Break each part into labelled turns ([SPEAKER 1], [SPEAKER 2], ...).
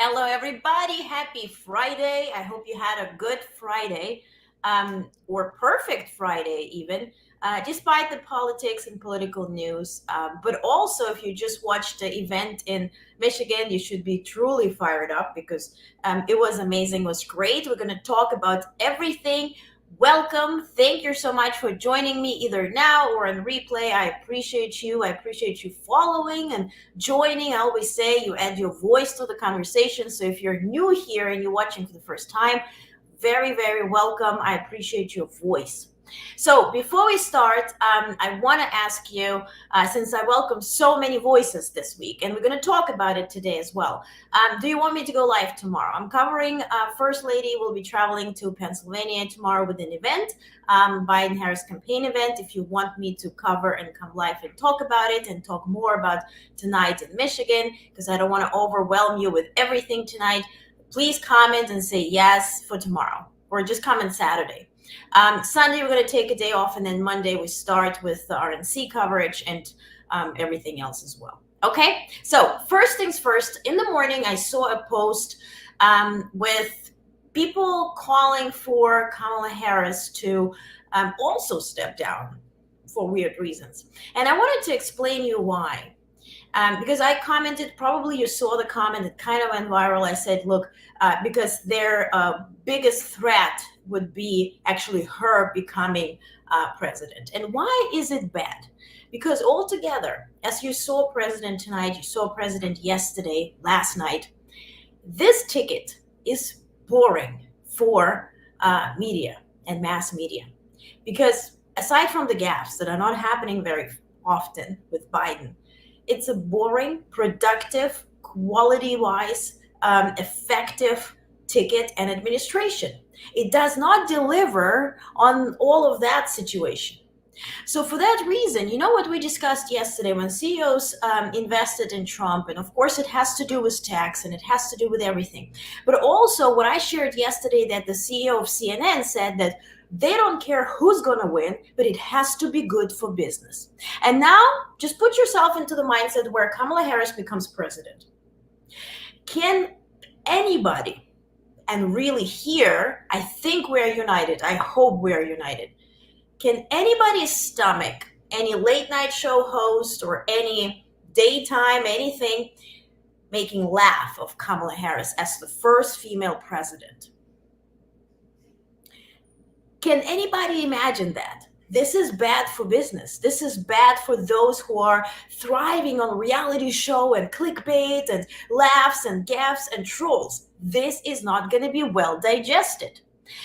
[SPEAKER 1] Hello, everybody. Happy Friday. I hope you had a good Friday, or perfect Friday, even, despite the politics and political news. But also, if you just watched the event in Michigan, you should be truly fired up because it was amazing, it was great. We're going to talk about everything. Welcome. Thank you so much for joining me either now or on replay. I appreciate you. I appreciate you following and joining. I always say you add your voice to the conversation. So if you're new here and you're watching for the first time, very, very welcome. I appreciate your voice. So before we start, I want to ask you, since I welcome so many voices this week, and we're going to talk about it today as well, do you want me to go live tomorrow? I'm covering, First Lady will be traveling to Pennsylvania tomorrow with an event, Biden-Harris campaign event. If you want me to cover and come live and talk about it and talk more about tonight in Michigan, because I don't want to overwhelm you with everything tonight, please comment and say yes for tomorrow, or just comment Saturday. Sunday, we're going to take a day off, and then Monday, we start with the RNC coverage and everything else as well. Okay, so first things first, in the morning, I saw a post with people calling for Kamala Harris to also step down for weird reasons. And I wanted to explain you why. Because I commented, probably you saw the comment, it kind of went viral. I said, look, because their biggest threat would be actually her becoming president. And why is it bad? Because altogether, as you saw president tonight, you saw president yesterday, last night, this ticket is boring for media and mass media. Because aside from the gaffes that are not happening very often with Biden, it's a boring, productive, quality-wise, effective ticket and administration. It does not deliver on all of that situation. So for that reason, you know what we discussed yesterday when CEOs invested in Trump, and of course it has to do with tax and it has to do with everything. But also what I shared yesterday, that the CEO of CNN said that they don't care who's going to win, but it has to be good for business. And now just put yourself into the mindset where Kamala Harris becomes president. Can anybody, and really here, I think we're united, I hope we're united, can anybody stomach any late night show host or any daytime, anything, making laugh of Kamala Harris as the first female president? Can anybody imagine that? This is bad for business. This is bad for those who are thriving on reality show and clickbait and laughs and gaffes and trolls. This is not going to be well digested.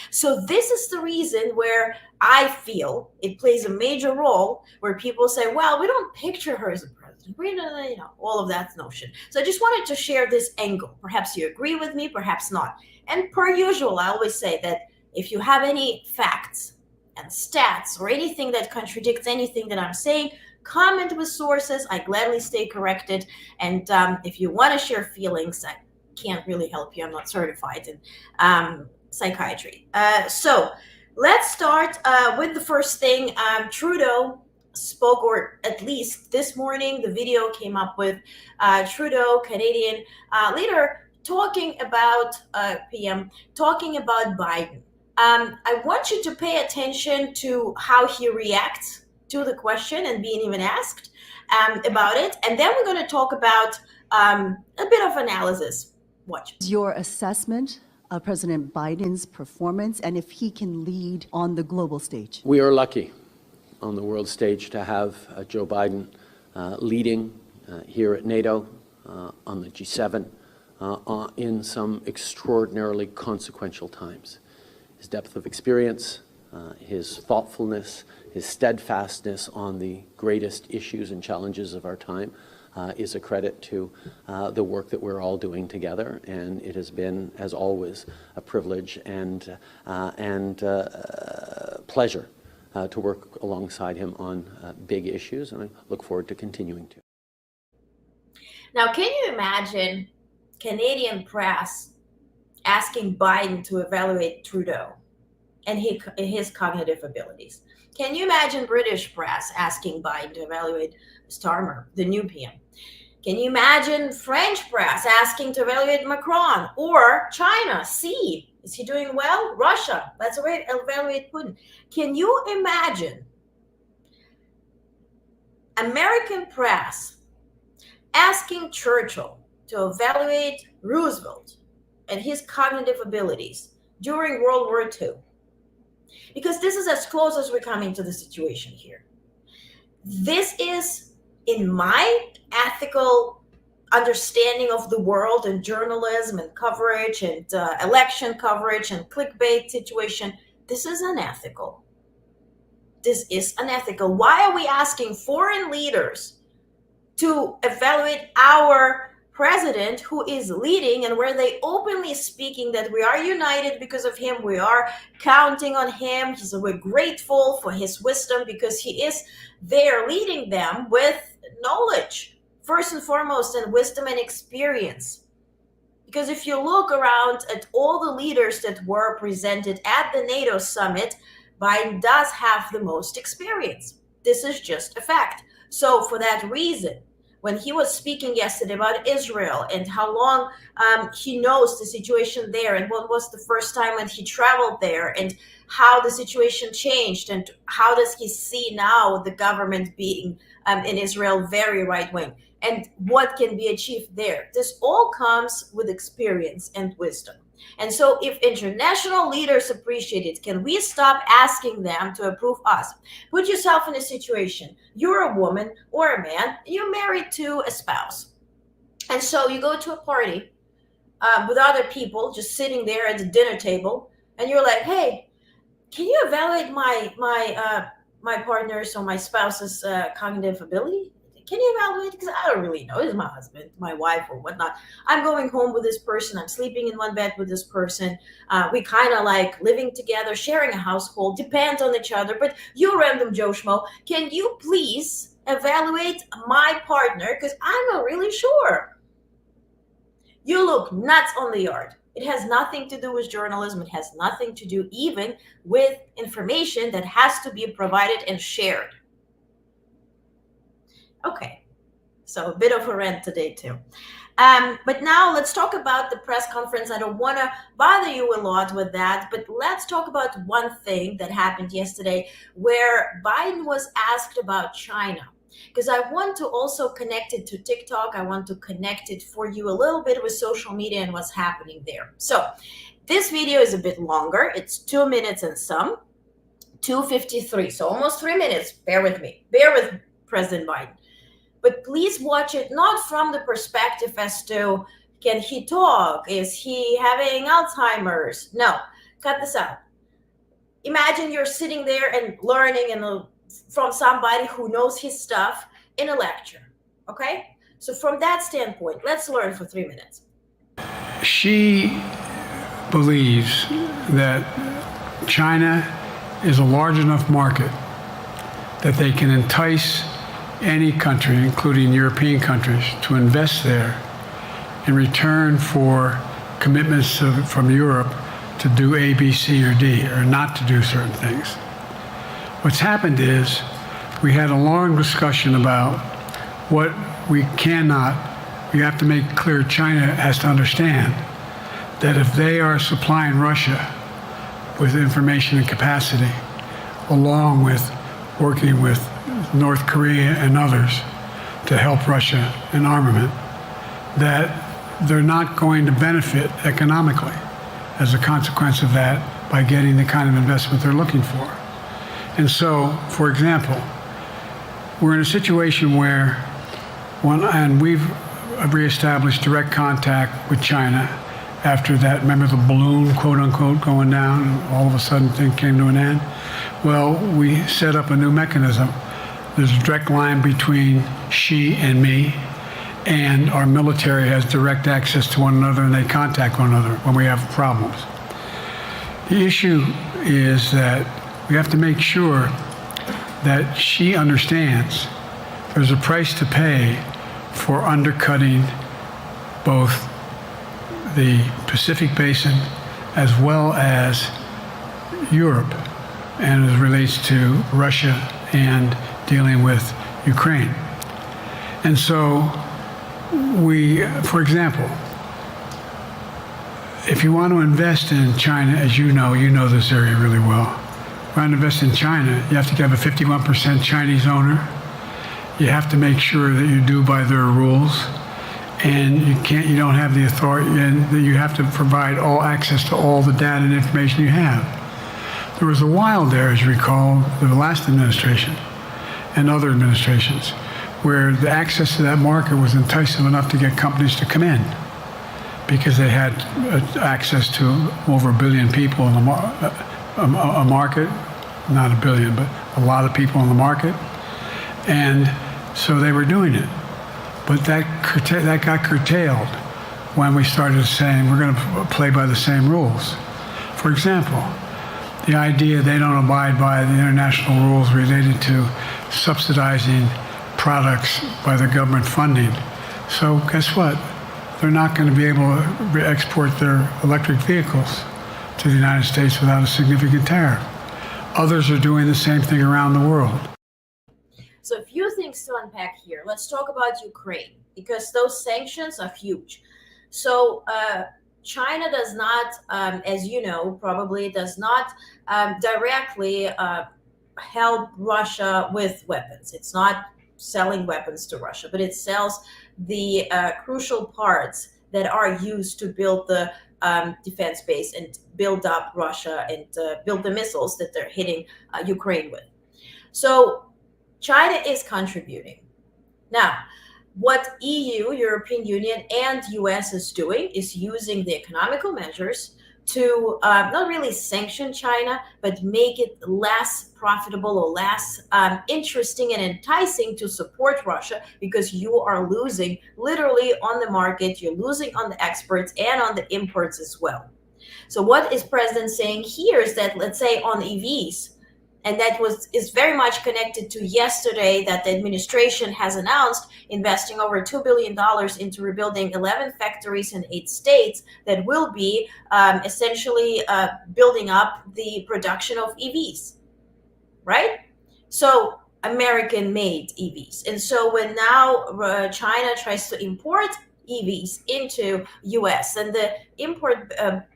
[SPEAKER 1] So this is the reason where I feel it plays a major role, where people say, well, we don't picture her as a president. We don't, all of that notion. So I just wanted to share this angle. Perhaps you agree with me, perhaps not. And per usual, I always say that if you have any facts and stats or anything that contradicts anything that I'm saying, comment with sources. I gladly stay corrected. And if you want to share feelings, I can't really help you. I'm not certified in psychiatry. So let's start with the first thing. Trudeau spoke, or at least this morning, the video came up with Trudeau, Canadian leader, talking about PM, talking about Biden. I want you to pay attention to how he reacts to the question and being even asked about it. And then we're going to talk about a bit of analysis. Watch.
[SPEAKER 2] Your assessment of President Biden's performance and if he can lead on the global stage?
[SPEAKER 3] We are lucky on the world stage to have Joe Biden leading here at NATO, on the G7, in some extraordinarily consequential times. His depth of experience, his thoughtfulness, his steadfastness on the greatest issues and challenges of our time is a credit to the work that we're all doing together. And it has been, as always, a privilege and pleasure to work alongside him on big issues, and I look forward to continuing to.
[SPEAKER 1] Now, can you imagine Canadian press asking Biden to evaluate Trudeau and his cognitive abilities? Can you imagine British press asking Biden to evaluate Starmer, the new PM? Can you imagine French press asking to evaluate Macron? Or China, Xi, is he doing well? Russia, let's evaluate Putin. Can you imagine American press asking Churchill to evaluate Roosevelt and his cognitive abilities during World War II? Because this is as close as we're coming to the situation here. This is, in my ethical understanding of the world and journalism and coverage and election coverage and clickbait situation, this is unethical. This is unethical. Why are we asking foreign leaders to evaluate our president who is leading, and where they openly speaking that we are united because of him, we are counting on him, we're grateful for his wisdom because he is there leading them with knowledge, first and foremost, and wisdom and experience. Because if you look around at all the leaders that were presented at the NATO summit, Biden does have the most experience. This is just a fact. So for that reason, when he was speaking yesterday about Israel and how long he knows the situation there and what was the first time when he traveled there and how the situation changed and how does he see now the government being in Israel very right-wing and what can be achieved there. This all comes with experience and wisdom. And so if international leaders appreciate it, can we stop asking them to approve us? Put yourself in a situation. You're a woman or a man, and you're married to a spouse. And so you go to a party with other people just sitting there at the dinner table, and you're like, hey, can you evaluate my partner's or my spouse's cognitive ability? Can you evaluate? Because I don't really know. It's my husband, my wife, or whatnot. I'm going home with this person. I'm sleeping in one bed with this person. We kind of like living together, sharing a household, depend on each other. But you random Joe Schmo, can you please evaluate my partner? Because I'm not really sure. You look nuts on the yard. It has nothing to do with journalism. It has nothing to do even with information that has to be provided and shared. Okay, so a bit of a rant today too. But now let's talk about the press conference. I don't want to bother you a lot with that, but let's talk about one thing that happened yesterday where Biden was asked about China. Because I want to also connect it to TikTok. I want to connect it for you a little bit with social media and what's happening there. So this video is a bit longer. It's 2 minutes and some, 2:53, so almost 3 minutes. Bear with me. Bear with President Biden. But please watch it not from the perspective as to, can he talk? Is he having Alzheimer's? No, cut this out. Imagine you're sitting there and learning from somebody who knows his stuff in a lecture, okay? So from that standpoint, let's learn for 3 minutes.
[SPEAKER 4] She believes that China is a large enough market that they can entice any country, including European countries, to invest there in return for commitments from Europe to do A, B, C, or D, or not to do certain things. What's happened is we had a long discussion about what we have to make clear. China has to understand that if they are supplying Russia with information and capacity, along with working with North Korea and others to help Russia in armament, that they're not going to benefit economically as a consequence of that by getting the kind of investment they're looking for. And so, for example, we're in a situation where, and we've reestablished direct contact with China after that, remember the balloon, quote unquote, going down, and all of a sudden things came to an end? Well, we set up a new mechanism. There's a direct line between Xi and me, and our military has direct access to one another, and they contact one another when we have problems. The issue is that we have to make sure that Xi understands there's a price to pay for undercutting both the Pacific Basin as well as Europe, and as it relates to Russia and dealing with Ukraine. And so for example, if you want to invest in China, as you know this area really well. If you want to invest in China, you have to have a 51% Chinese owner. You have to make sure that you do by their rules, and you don't have the authority, and that you have to provide all access to all the data and information you have. There was a while there, as you recall, the last administration and other administrations, where the access to that market was enticing enough to get companies to come in, because they had access to over 1 billion people in the market, not 1 billion, but a lot of people in the market. And so they were doing it. But that got curtailed when we started saying we're going to play by the same rules. For example, the idea they don't abide by the international rules related to subsidizing products by the government funding. So guess what? They're not going to be able to export their electric vehicles to the United States without a significant tariff. Others are doing the same thing around the world.
[SPEAKER 1] So a few things to unpack here. Let's talk about Ukraine, because those sanctions are huge. So China does not, as you know, probably does not directly help Russia with weapons. It's not selling weapons to Russia, but it sells the crucial parts that are used to build the defense base and build up Russia and build the missiles that they're hitting Ukraine with. So China is contributing. Now, what EU, European Union, and US is doing is using the economical measures to not really sanction China, but make it less profitable or less interesting and enticing to support Russia, because you are losing literally on the market, you're losing on the exports and on the imports as well. So what is President saying here is that, let's say on EVs, and that is very much connected to yesterday that the administration has announced investing over $2 billion into rebuilding 11 factories in 8 states that will be essentially building up the production of EVs, right? So American-made EVs. And so when now China tries to import EVs into US, and the import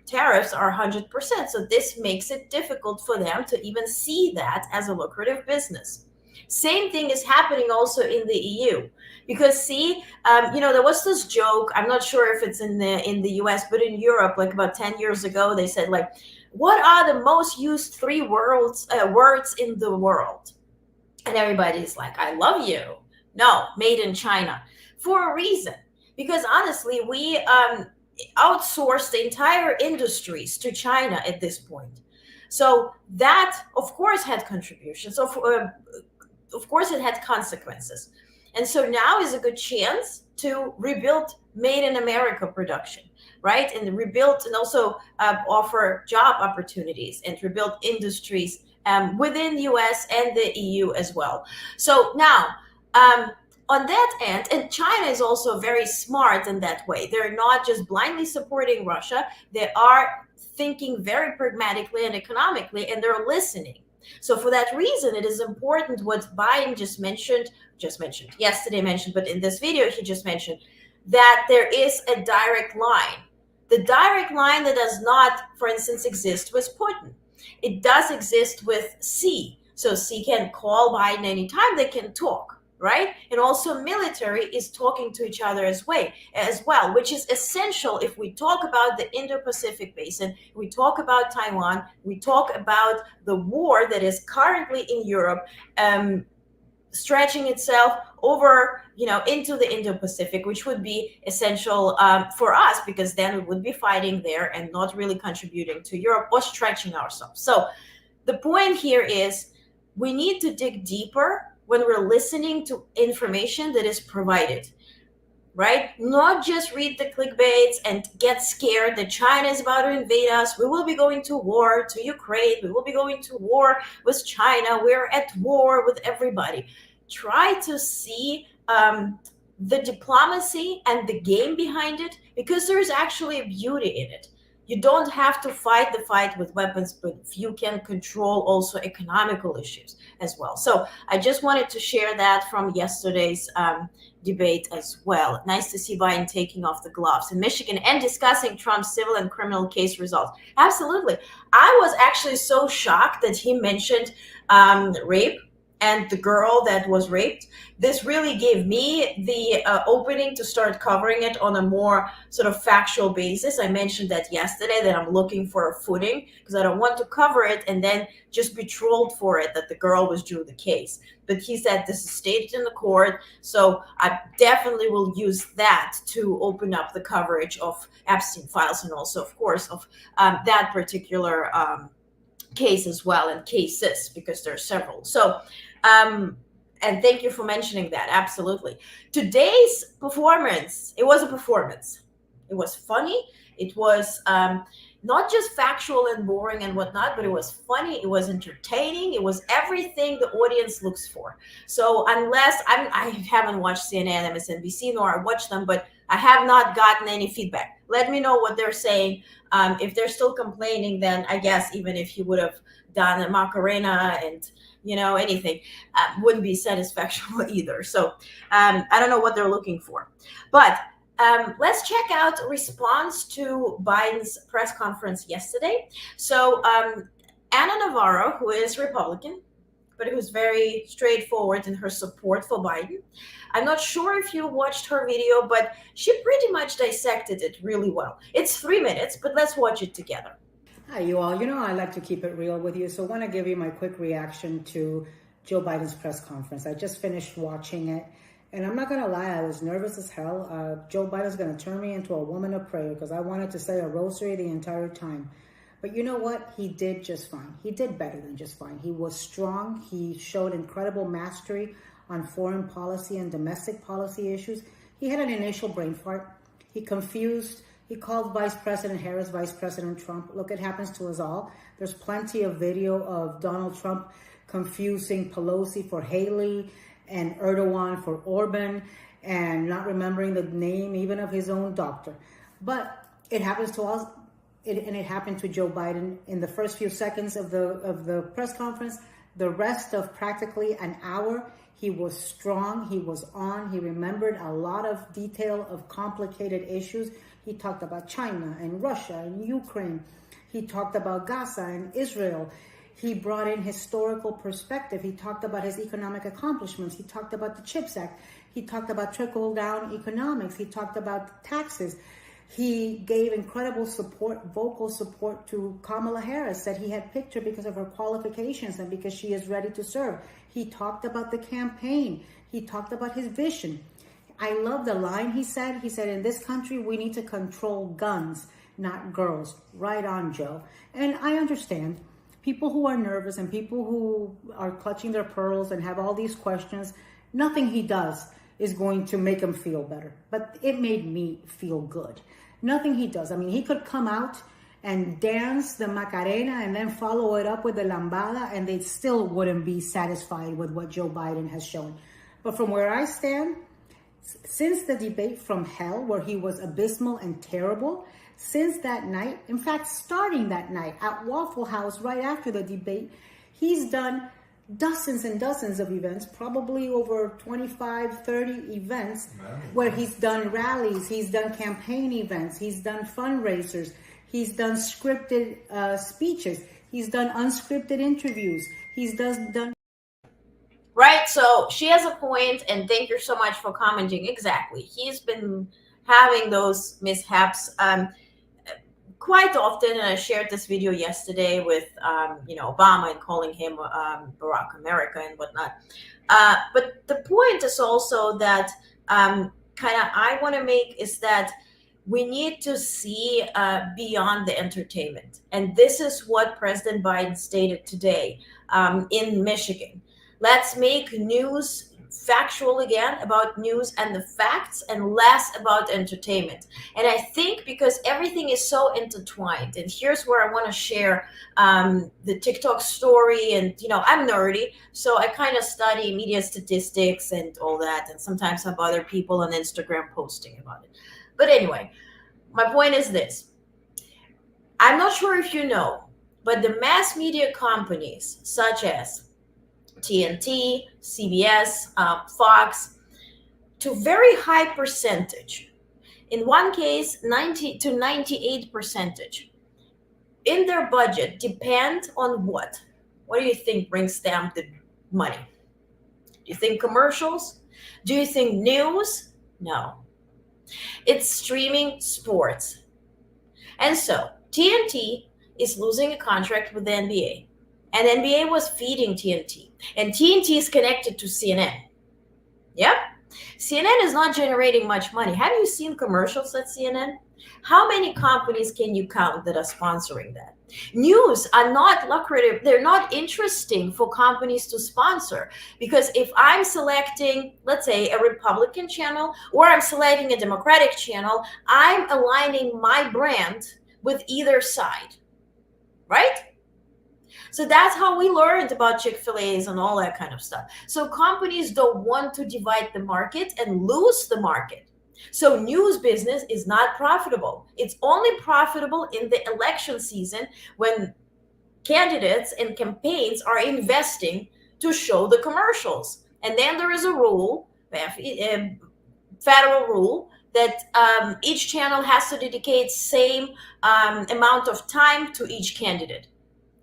[SPEAKER 1] tariffs are 100%. So this makes it difficult for them to even see that as a lucrative business. Same thing is happening also in the EU, because see, there was this joke. I'm not sure if it's in the US, but in Europe, like about 10 years ago, they said like, what are the most used 3 words in the world? And everybody's like, I love you. No, made in China, for a reason. Because honestly, we outsourced the entire industries to China at this point. So that, of course, had contributions. So of course, it had consequences. And so now is a good chance to rebuild made in America production, right? And rebuild and also offer job opportunities and rebuild industries within the US and the EU as well. So now, on that end, and China is also very smart in that way. They're not just blindly supporting Russia. They are thinking very pragmatically and economically, and they're listening. So for that reason, it is important what Biden yesterday mentioned, but in this video, he just mentioned that there is a direct line. The direct line that does not, for instance, exist with Putin. It does exist with Xi. So Xi can call Biden anytime, they can talk. Right? And also military is talking to each other as well, which is essential if we talk about the Indo-Pacific basin, we talk about Taiwan, we talk about the war that is currently in Europe, stretching itself over, into the Indo-Pacific, which would be essential for us, because then we would be fighting there and not really contributing to Europe or stretching ourselves. So the point here is we need to dig deeper when we're listening to information that is provided, right? Not just read the clickbaits and get scared that China is about to invade us. We will be going to war to Ukraine. We will be going to war with China. We're at war with everybody. Try to see the diplomacy and the game behind it, because there's actually a beauty in it. you don't have to fight the fight with weapons, but you can control also economical issues as well. So I just wanted to share that from yesterday's debate as well. Nice to see Biden taking off the gloves in Michigan and discussing Trump's civil and criminal case results. Absolutely. I was actually so shocked that he mentioned rape and the girl that was raped. This really gave me the opening to start covering it on a more sort of factual basis. I mentioned that yesterday, that I'm looking for a footing because I don't want to cover it and then just be trolled for it that the girl was due the case. But he said this is stated in the court, so I definitely will use that to open up the coverage of Epstein files and also, of course, of that particular case as well, and cases, because there are several. So and thank you for mentioning that. Absolutely. Today's performance, it was a performance. It was funny. It was not just factual and boring and whatnot, but it was funny. It was entertaining. It was everything the audience looks for. So unless I haven't watched CNN, MSNBC, nor I watched them, but I have not gotten any feedback. Let me know what they're saying. If they're still complaining, then I guess even if you would have done a Macarena and anything, wouldn't be satisfactory either. So I don't know what they're looking for. But let's check out response to Biden's press conference yesterday. So Anna Navarro, who is Republican, but who's very straightforward in her support for Biden. I'm not sure if you watched her video, but she pretty much dissected it really well. It's 3 minutes, but let's watch it together.
[SPEAKER 5] Hi, you all. I like to keep it real with you, so I want to give you my quick reaction to Joe Biden's press conference. I just finished watching it, and I'm not going to lie, I was nervous as hell. Joe Biden's going to turn me into a woman of prayer because I wanted to say a rosary the entire time. But you know what? He did just fine. He did better than just fine. He was strong. He showed incredible mastery on foreign policy and domestic policy issues. He had an initial brain fart. He confused. He called Vice President Harris Vice President Trump. Look, it happens to us all. There's plenty of video of Donald Trump confusing Pelosi for Haley and Erdogan for Orban and not remembering the name even of his own doctor. But it happens to us, and it happened to Joe Biden in the first few seconds of the press conference. The rest of practically an hour, he was strong, he was on, he remembered a lot of detail of complicated issues. He talked about China and Russia and Ukraine. He talked about Gaza and Israel. He brought in historical perspective. He talked about his economic accomplishments. He talked about the CHIPS Act. He talked about trickle-down economics. He talked about taxes. He gave incredible support, vocal support to Kamala Harris, said he had picked her because of her qualifications and because she is ready to serve. He talked about the campaign. He talked about his vision. I love the line he said. He said, in this country, we need to control guns, not girls. Right on, Joe. And I understand people who are nervous and people who are clutching their pearls and have all these questions, nothing he does is going to make them feel better. But it made me feel good. Nothing he does. I mean, he could come out and dance the Macarena and then follow it up with the lambada, and they still wouldn't be satisfied with what Joe Biden has shown. But from where I stand, since the debate from hell, where he was abysmal and terrible, since that night, in fact, starting that night at Waffle House right after the debate, he's done dozens and dozens of events, probably over 25, 30 events, where he's done rallies, he's done campaign events, he's done fundraisers, he's done scripted speeches, he's done unscripted interviews, he's done.
[SPEAKER 1] Right, so she has a point, and thank you so much for commenting. Exactly, he's been having those mishaps quite often, and I shared this video yesterday with Obama and calling him Barack America and whatnot. But the point is also that I want to make is that we need to see beyond the entertainment, and this is what President Biden stated today in Michigan. Let's make news factual again, about news and the facts, and less about entertainment. And I think because everything is so intertwined, and here's where I want to share the TikTok story. And I'm nerdy, so I kind of study media statistics and all that, and sometimes have other people on Instagram posting about it. But anyway, my point is this: I'm not sure if you know, but the mass media companies such as TNT, CBS, Fox, to very high percentage, in one case 90 to 98 percentage, in their budget depend on what? What do you think brings them the money? Do you think commercials? Do you think news? No. It's streaming sports. And so TNT is losing a contract with the NBA. And NBA was feeding TNT. And TNT is connected to CNN. Yep. CNN is not generating much money. Have you seen commercials at CNN? How many companies can you count that are sponsoring that? News are not lucrative. They're not interesting for companies to sponsor, because if I'm selecting, let's say, a Republican channel or I'm selecting a Democratic channel, I'm aligning my brand with either side, right? So that's how we learned about Chick-fil-A's and all that kind of stuff. So companies don't want to divide the market and lose the market. So news business is not profitable. It's only profitable in the election season when candidates and campaigns are investing to show the commercials. And then there is a rule, federal rule, that each channel has to dedicate same amount of time to each candidate.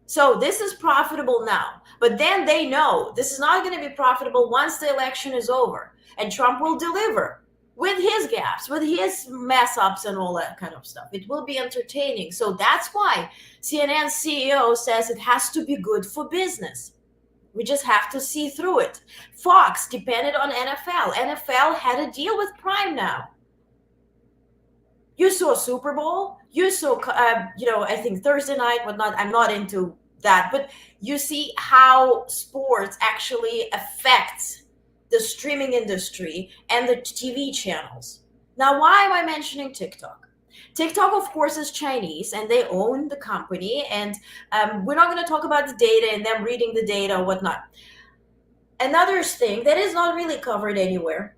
[SPEAKER 1] So this is profitable now, but then they know this is not going to be profitable once the election is over, and Trump will deliver with his gaps, with his mess ups and all that kind of stuff. It will be entertaining. So that's why CNN CEO says it has to be good for business. We just have to see through it. Fox depended on NFL. NFL had a deal with Prime now. You saw Super Bowl. You saw, I think Thursday night, whatnot. I'm not into that, but you see how sports actually affects the streaming industry and the TV channels. Now, why am I mentioning TikTok? TikTok, of course, is Chinese, and they own the company. And we're not going to talk about the data and them reading the data or whatnot. Another thing that is not really covered anywhere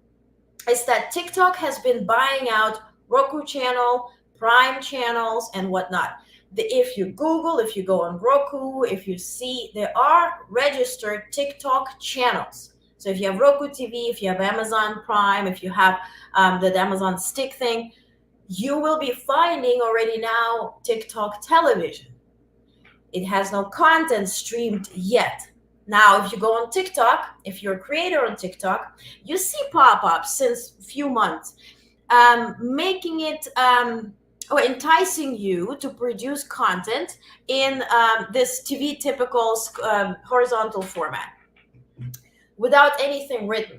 [SPEAKER 1] is that TikTok has been buying out Roku channel, Prime channels, and whatnot. If you Google, if you go on Roku, if you see, there are registered TikTok channels. So if you have Roku TV, if you have Amazon Prime, if you have the Amazon Stick thing, you will be finding already now TikTok television. It has no content streamed yet. Now, if you go on TikTok, if you're a creator on TikTok, you see pop-ups since a few months, making it or enticing you to produce content in this TV typical horizontal format without anything written.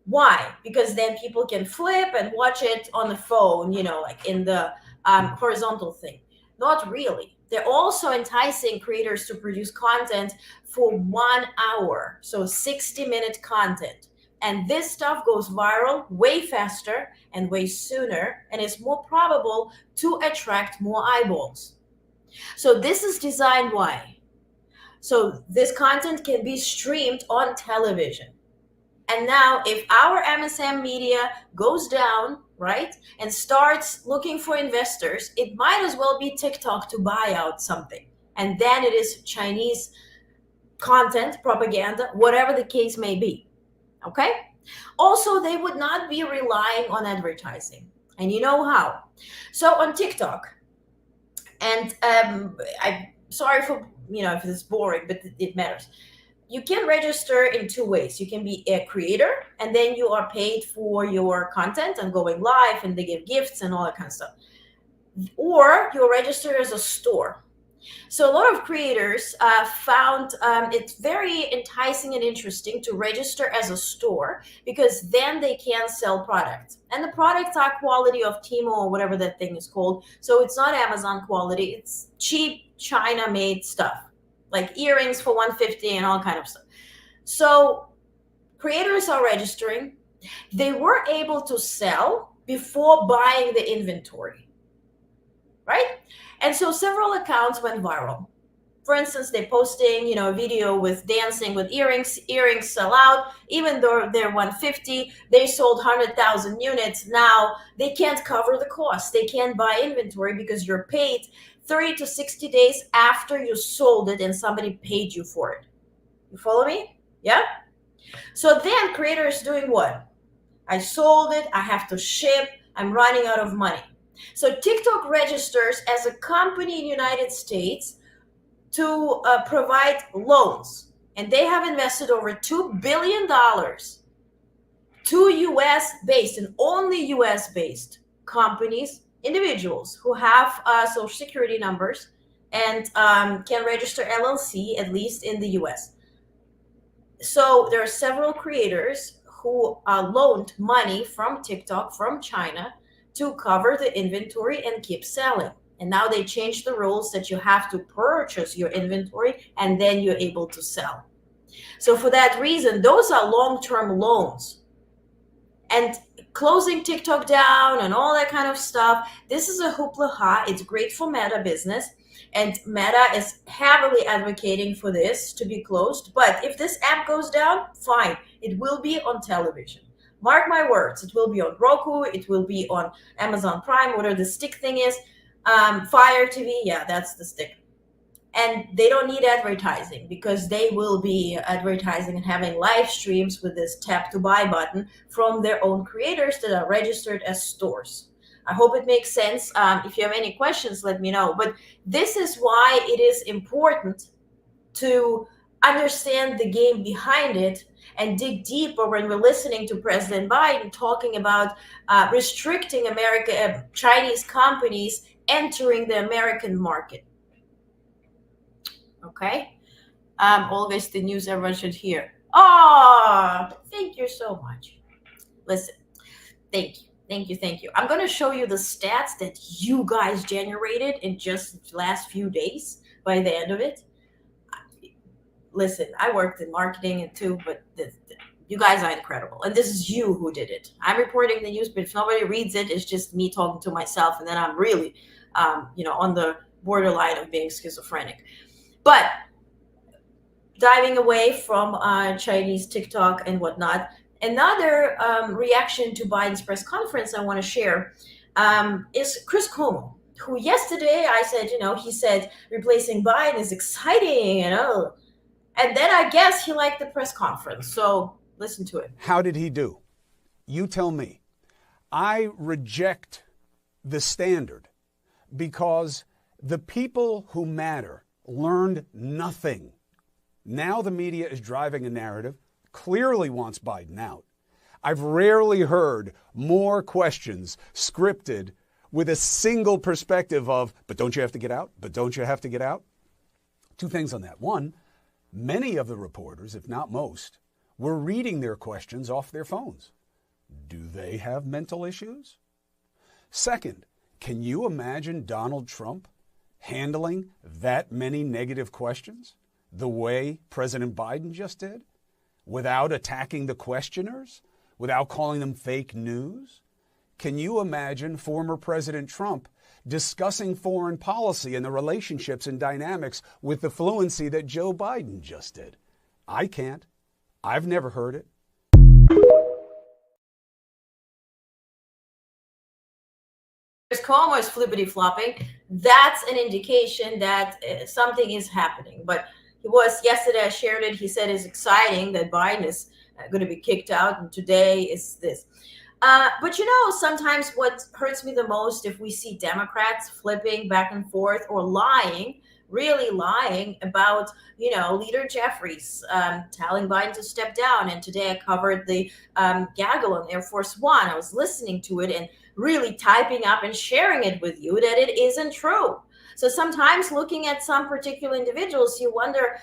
[SPEAKER 1] Why? Because then people can flip and watch it on the phone, like in the horizontal thing. Not really. They're also enticing creators to produce content for 1 hour, so 60-minute content. And this stuff goes viral way faster and way sooner, and is more probable to attract more eyeballs. So this is designed why? So this content can be streamed on television. And now if our MSM media goes down, right, and starts looking for investors, it might as well be TikTok to buy out something. And then it is Chinese content, propaganda, whatever the case may be. Okay? Also, they would not be relying on advertising. And you know how. So on TikTok, and I'm sorry for, if it's boring, but it matters. You can register in two ways. You can be a creator, and then you are paid for your content and going live, and they give gifts and all that kind of stuff. Or you're registered as a store. So a lot of creators found it very enticing and interesting to register as a store, because then they can sell products. And the products are quality of Timo or whatever that thing is called. So it's not Amazon quality. It's cheap China-made stuff, like earrings for $150 and all kind of stuff. So creators are registering. They were able to sell before buying the inventory, right? And so several accounts went viral. For instance, they're posting, a video with dancing with earrings. Earrings sell out, even though they're $150. They sold 100,000 units. Now they can't cover the cost. They can't buy inventory because you're paid 30 to 60 days after you sold it and somebody paid you for it. You follow me? Yeah? So then creator is doing what? I sold it, I have to ship, I'm running out of money. So TikTok registers as a company in the United States to provide loans. And they have invested over $2 billion to US-based and only US-based companies, individuals who have social security numbers and can register LLC, at least in the US. So there are several creators who loaned money from TikTok, from China, to cover the inventory and keep selling. And now they changed the rules that you have to purchase your inventory and then you're able to sell. So for that reason, those are long-term loans. And closing TikTok down and all that kind of stuff, this is a hoopla ha. It's great for Meta business. And Meta is heavily advocating for this to be closed. But if this app goes down, fine. It will be on television. Mark my words. It will be on Roku. It will be on Amazon Prime, whatever the stick thing is. Fire TV, yeah, that's the stick. And they don't need advertising because they will be advertising and having live streams with this tap to buy button from their own creators that are registered as stores. I hope it makes sense. If you have any questions, let me know. But this is why it is important to understand the game behind it and dig deeper when we're listening to President Biden talking about restricting Chinese companies entering the American market. Okay? Always the news everyone should hear. Oh, thank you so much. Listen, thank you. Thank you. I'm going to show you the stats that you guys generated in just the last few days by the end of it. Listen, I worked in marketing and too, but you guys are incredible. And this is you who did it. I'm reporting the news, but if nobody reads it, it's just me talking to myself. And then I'm really, on the borderline of being schizophrenic. But diving away from Chinese TikTok and whatnot, another reaction to Biden's press conference I want to share is Chris Cuomo, who yesterday I said, he said replacing Biden is exciting, and then I guess he liked the press conference. So listen to it.
[SPEAKER 6] How did he do? You tell me. I reject the standard because the people who matter learned nothing. Now the media is driving a narrative, clearly wants Biden out. I've rarely heard more questions scripted with a single perspective of, but don't you have to get out? But don't you have to get out? Two things on that. One, many of the reporters, if not most, were reading their questions off their phones. Do they have mental issues? Second, can you imagine Donald Trump handling that many negative questions the way President Biden just did, without attacking the questioners, without calling them fake news? Can you imagine former President Trump discussing foreign policy and the relationships and dynamics with the fluency that Joe Biden just did? I can't. I've never heard it.
[SPEAKER 1] Cuomo is flippity-flopping. That's an indication that something is happening. But he was, yesterday I shared it, he said it's exciting that Biden is going to be kicked out, and today is this. But sometimes what hurts me the most if we see Democrats flipping back and forth or lying, really lying about, Leader Jeffries telling Biden to step down. And today I covered the gaggle on Air Force One. I was listening to it and really typing up and sharing it with you that it isn't true. So sometimes looking at some particular individuals, you wonder,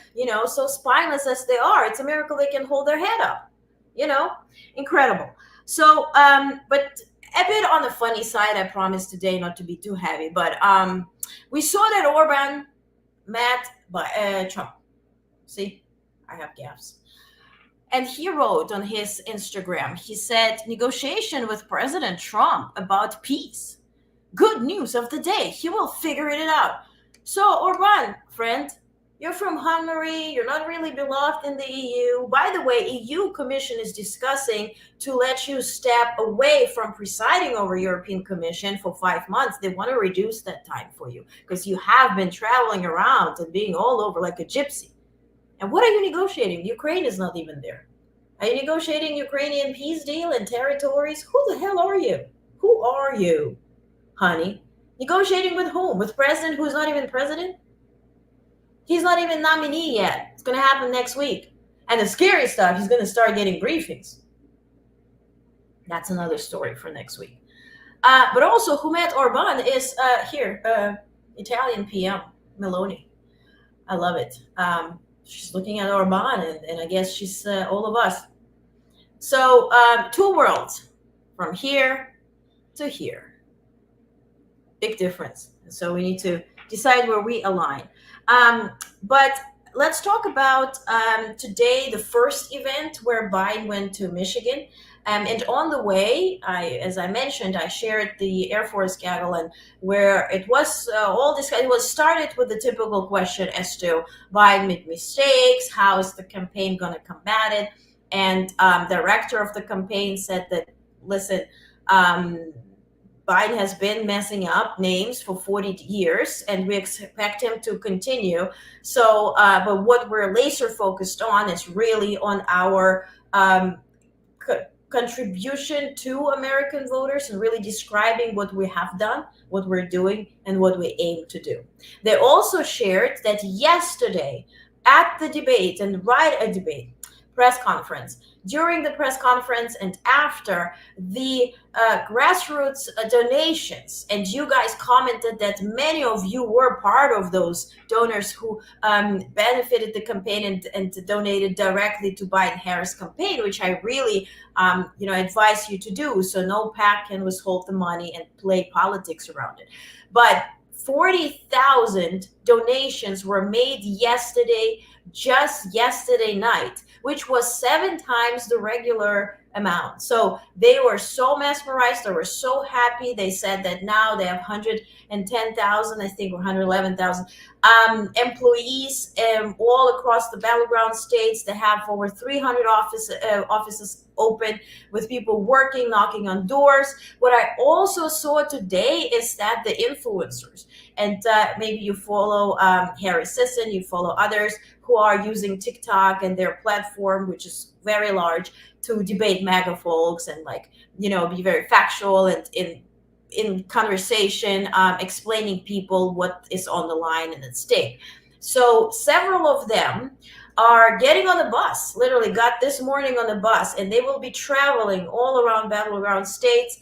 [SPEAKER 1] so spineless as they are, it's a miracle they can hold their head up, incredible. So, but a bit on the funny side, I promise today not to be too heavy, but we saw that Orban met by Trump. See, I have gaps. And he wrote on his Instagram, he said, negotiation with President Trump about peace. Good news of the day. He will figure it out. So, Orban, friend, You're from Hungary. You're not really beloved in the EU. By the way, EU Commission is discussing to let you step away from presiding over European Commission for 5 months. They want to reduce that time for you because you have been traveling around and being all over like a gypsy. And what are you negotiating? Ukraine is not even there. Are you negotiating Ukrainian peace deal and territories? Who the hell are you? Who are you, honey? Negotiating with whom? With president who's not even president? He's not even nominee yet. It's going to happen next week. And the scary stuff, he's going to start getting briefings. That's another story for next week. But also, who met Orban is Italian PM, Meloni. I love it. She's looking at Orban, and I guess she's all of us. So, two worlds, from here to here. Big difference. So we need to decide where we align. But let's talk about today, the first event where Biden went to Michigan. And on the way, as I mentioned, I shared the Air Force gaggle, and where it was all this. It was started with the typical question as to Biden made mistakes. How is the campaign going to combat it? And the director of the campaign said that, listen, Biden has been messing up names for 40 years, and we expect him to continue. So, but what we're laser focused on is really on our contribution to American voters and really describing what we have done, what we're doing, and what we aim to do. They also shared that yesterday at the debate and right at debate, press conference, during the press conference and after, the grassroots donations, and you guys commented that many of you were part of those donors who benefited the campaign and donated directly to Biden-Harris campaign, which I really advise you to do, so no PAC can withhold the money and play politics around it. But 40,000 donations were made yesterday, just yesterday night, which was 7 times the regular amount. So they were so mesmerized. They were so happy. They said that now they have 110,000, I think, or 111,000 employees all across the battleground states. They have over 300 offices open with people working, knocking on doors. What I also saw today is that the influencers, and maybe you follow Harry Sisson, you follow others who are using TikTok and their platform, which is very large, to debate MAGA folks and be very factual and in conversation, explaining people what is on the line and at stake. So several of them are getting on the bus, literally got this morning on the bus, and they will be traveling all around battleground states.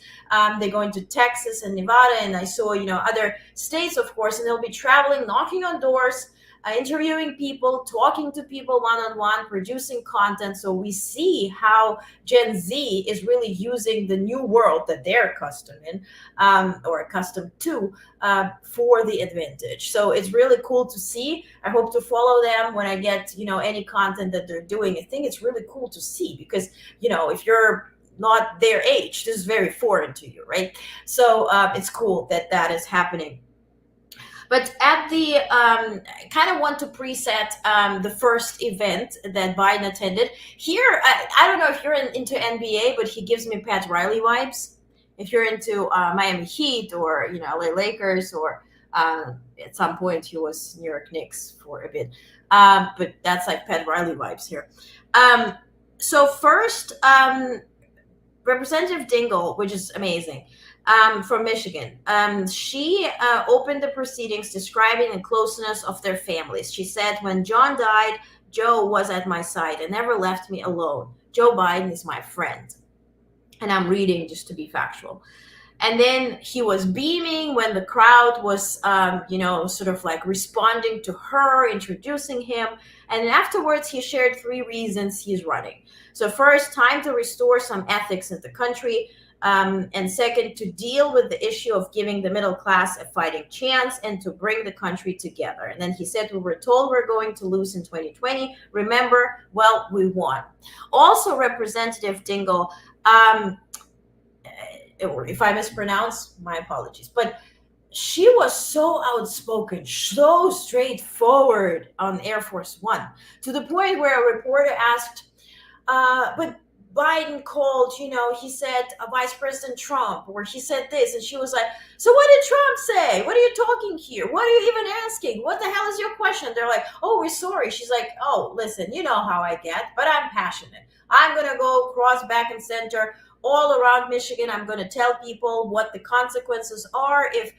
[SPEAKER 1] They're going to Texas and Nevada, and I saw, other states, of course, and they'll be traveling, knocking on doors, interviewing people, talking to people one-on-one, producing content. So we see how Gen Z is really using the new world that they're accustomed in or accustomed to for the advantage. So it's really cool to see. I hope to follow them when I get, any content that they're doing. I think it's really cool to see because, if you're not their age, this is very foreign to you, right? So it's cool that that is happening. But at the, kind of want to preset the first event that Biden attended. Here, I don't know if you're into NBA, but he gives me Pat Riley vibes. If you're into Miami Heat or, LA Lakers, or at some point he was New York Knicks for a bit. But that's like Pat Riley vibes here. So first, Representative Dingell, which is amazing, from Michigan. She opened the proceedings describing the closeness of their families. She said, when John died, Joe was at my side and never left me alone. Joe Biden is my friend. And I'm reading just to be factual. And then he was beaming when the crowd was, sort of like responding to her, introducing him. And then afterwards, he shared 3 reasons he's running. So first, time to restore some ethics in the country. And second, to deal with the issue of giving the middle class a fighting chance and to bring the country together. And then he said, we were told we're going to lose in 2020. Remember, well, we won. Also, Representative Dingell, if I mispronounce, my apologies. But she was so outspoken, so straightforward on Air Force One, to the point where a reporter asked, but Biden called, he said Vice President Trump, or he said this. And she was like, so what did Trump say? What are you talking here? What are you even asking? What the hell is your question? They're like, oh, we're sorry. She's like, oh, listen, you know how I get, but I'm passionate. I'm going to go cross back and center all around Michigan. I'm going to tell people what the consequences are if,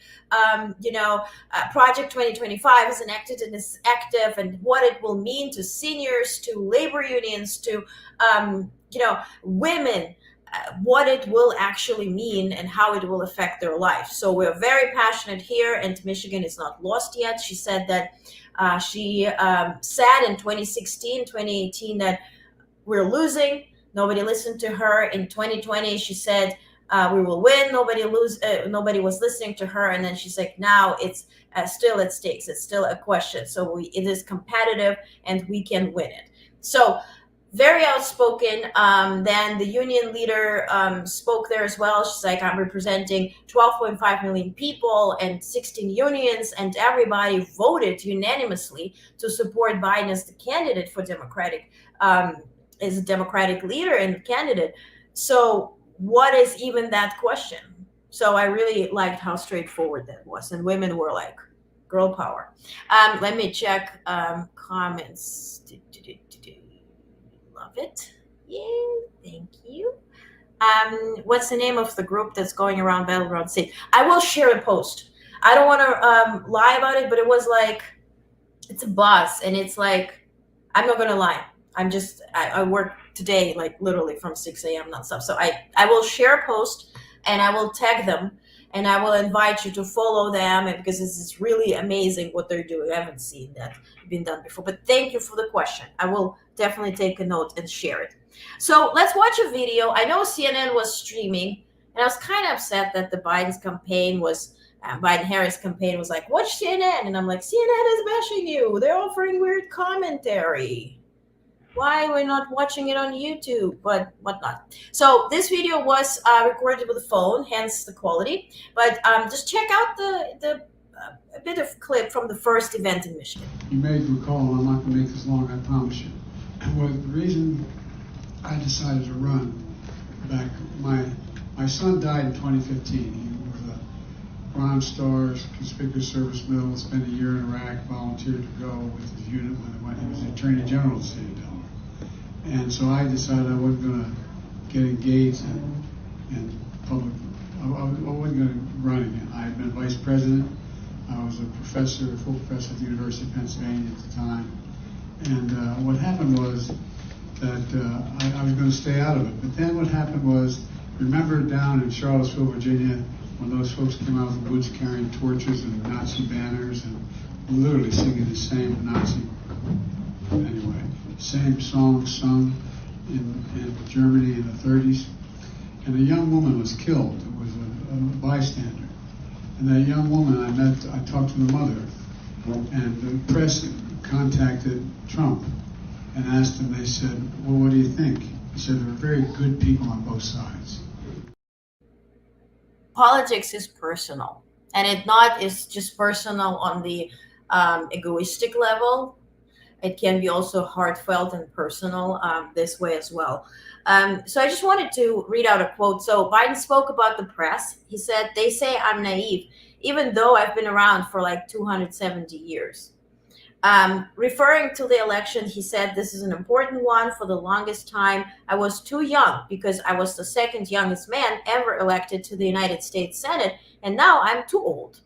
[SPEAKER 1] Project 2025 is enacted and is active, and what it will mean to seniors, to labor unions, to women, what it will actually mean and how it will affect their life. So we're very passionate here, and Michigan is not lost yet. She said that she said in 2016, 2018 that we're losing. Nobody listened to her. In 2020, she said we will win. Nobody was listening to her. And then she's like, now it's still at stakes. It's still a question. So it is competitive, and we can win it. So very outspoken. Then the union leader spoke there as well. She's like, I'm representing 12.5 million people and 16 unions, and everybody voted unanimously to support Biden as the candidate for Democratic, as a Democratic leader and candidate. So what is even that question? So I really liked how straightforward that was. And women were like, girl power. Let me check comments. Love it. Yeah, thank you. What's the name of the group that's going around Battleground State? I will share a post. I don't want to lie about it, but it was like, it's a buzz, and it's like, I'm not going to lie. I work today, like literally from 6 a.m. nonstop. So I will share a post, and I will tag them, and I will invite you to follow them, because this is really amazing what they're doing. I haven't seen that been done before, but thank you for the question. I will definitely take a note and share it. So let's watch a video. I know CNN was streaming, and I was kind of upset that the Biden-Harris campaign was like, watch CNN. And I'm like, CNN is bashing you. They're offering weird commentary. Why we're not watching it on YouTube, but whatnot. So this video was recorded with a phone, hence the quality. But just check out the a bit of clip from the first event in Michigan.
[SPEAKER 4] You may recall, and I'm not going to make this long, I promise you, was the reason I decided to run back. My son died in 2015. He was a Bronze Star, Conspicuous Service Medal, spent a year in Iraq, volunteered to go with his unit when he was the Attorney General of the state of Delaware. And so I decided I wasn't going to get engaged in public. I wasn't going to run again. I had been vice president. I was a full professor at the University of Pennsylvania at the time. And what happened was that I was going to stay out of it. But then what happened was, remember down in Charlottesville, Virginia, when those folks came out of the woods carrying torches and Nazi banners and literally singing the same Nazi, anyway, same song sung in Germany in the 30s. And a young woman was killed. It was a bystander. And that young woman I talked to the mother, and the press contacted Trump and asked him, they said, well, what do you think? He said, there are very good people on both sides.
[SPEAKER 1] Politics is personal, and it's just personal on the egoistic level. It can be also heartfelt and personal this way as well. So I just wanted to read out a quote. So Biden spoke about the press. He said, they say I'm naive, even though I've been around for like 270 years. Referring to the election, he said, this is an important one. For the longest time, I was too young because I was the second youngest man ever elected to the United States Senate. And now I'm too old.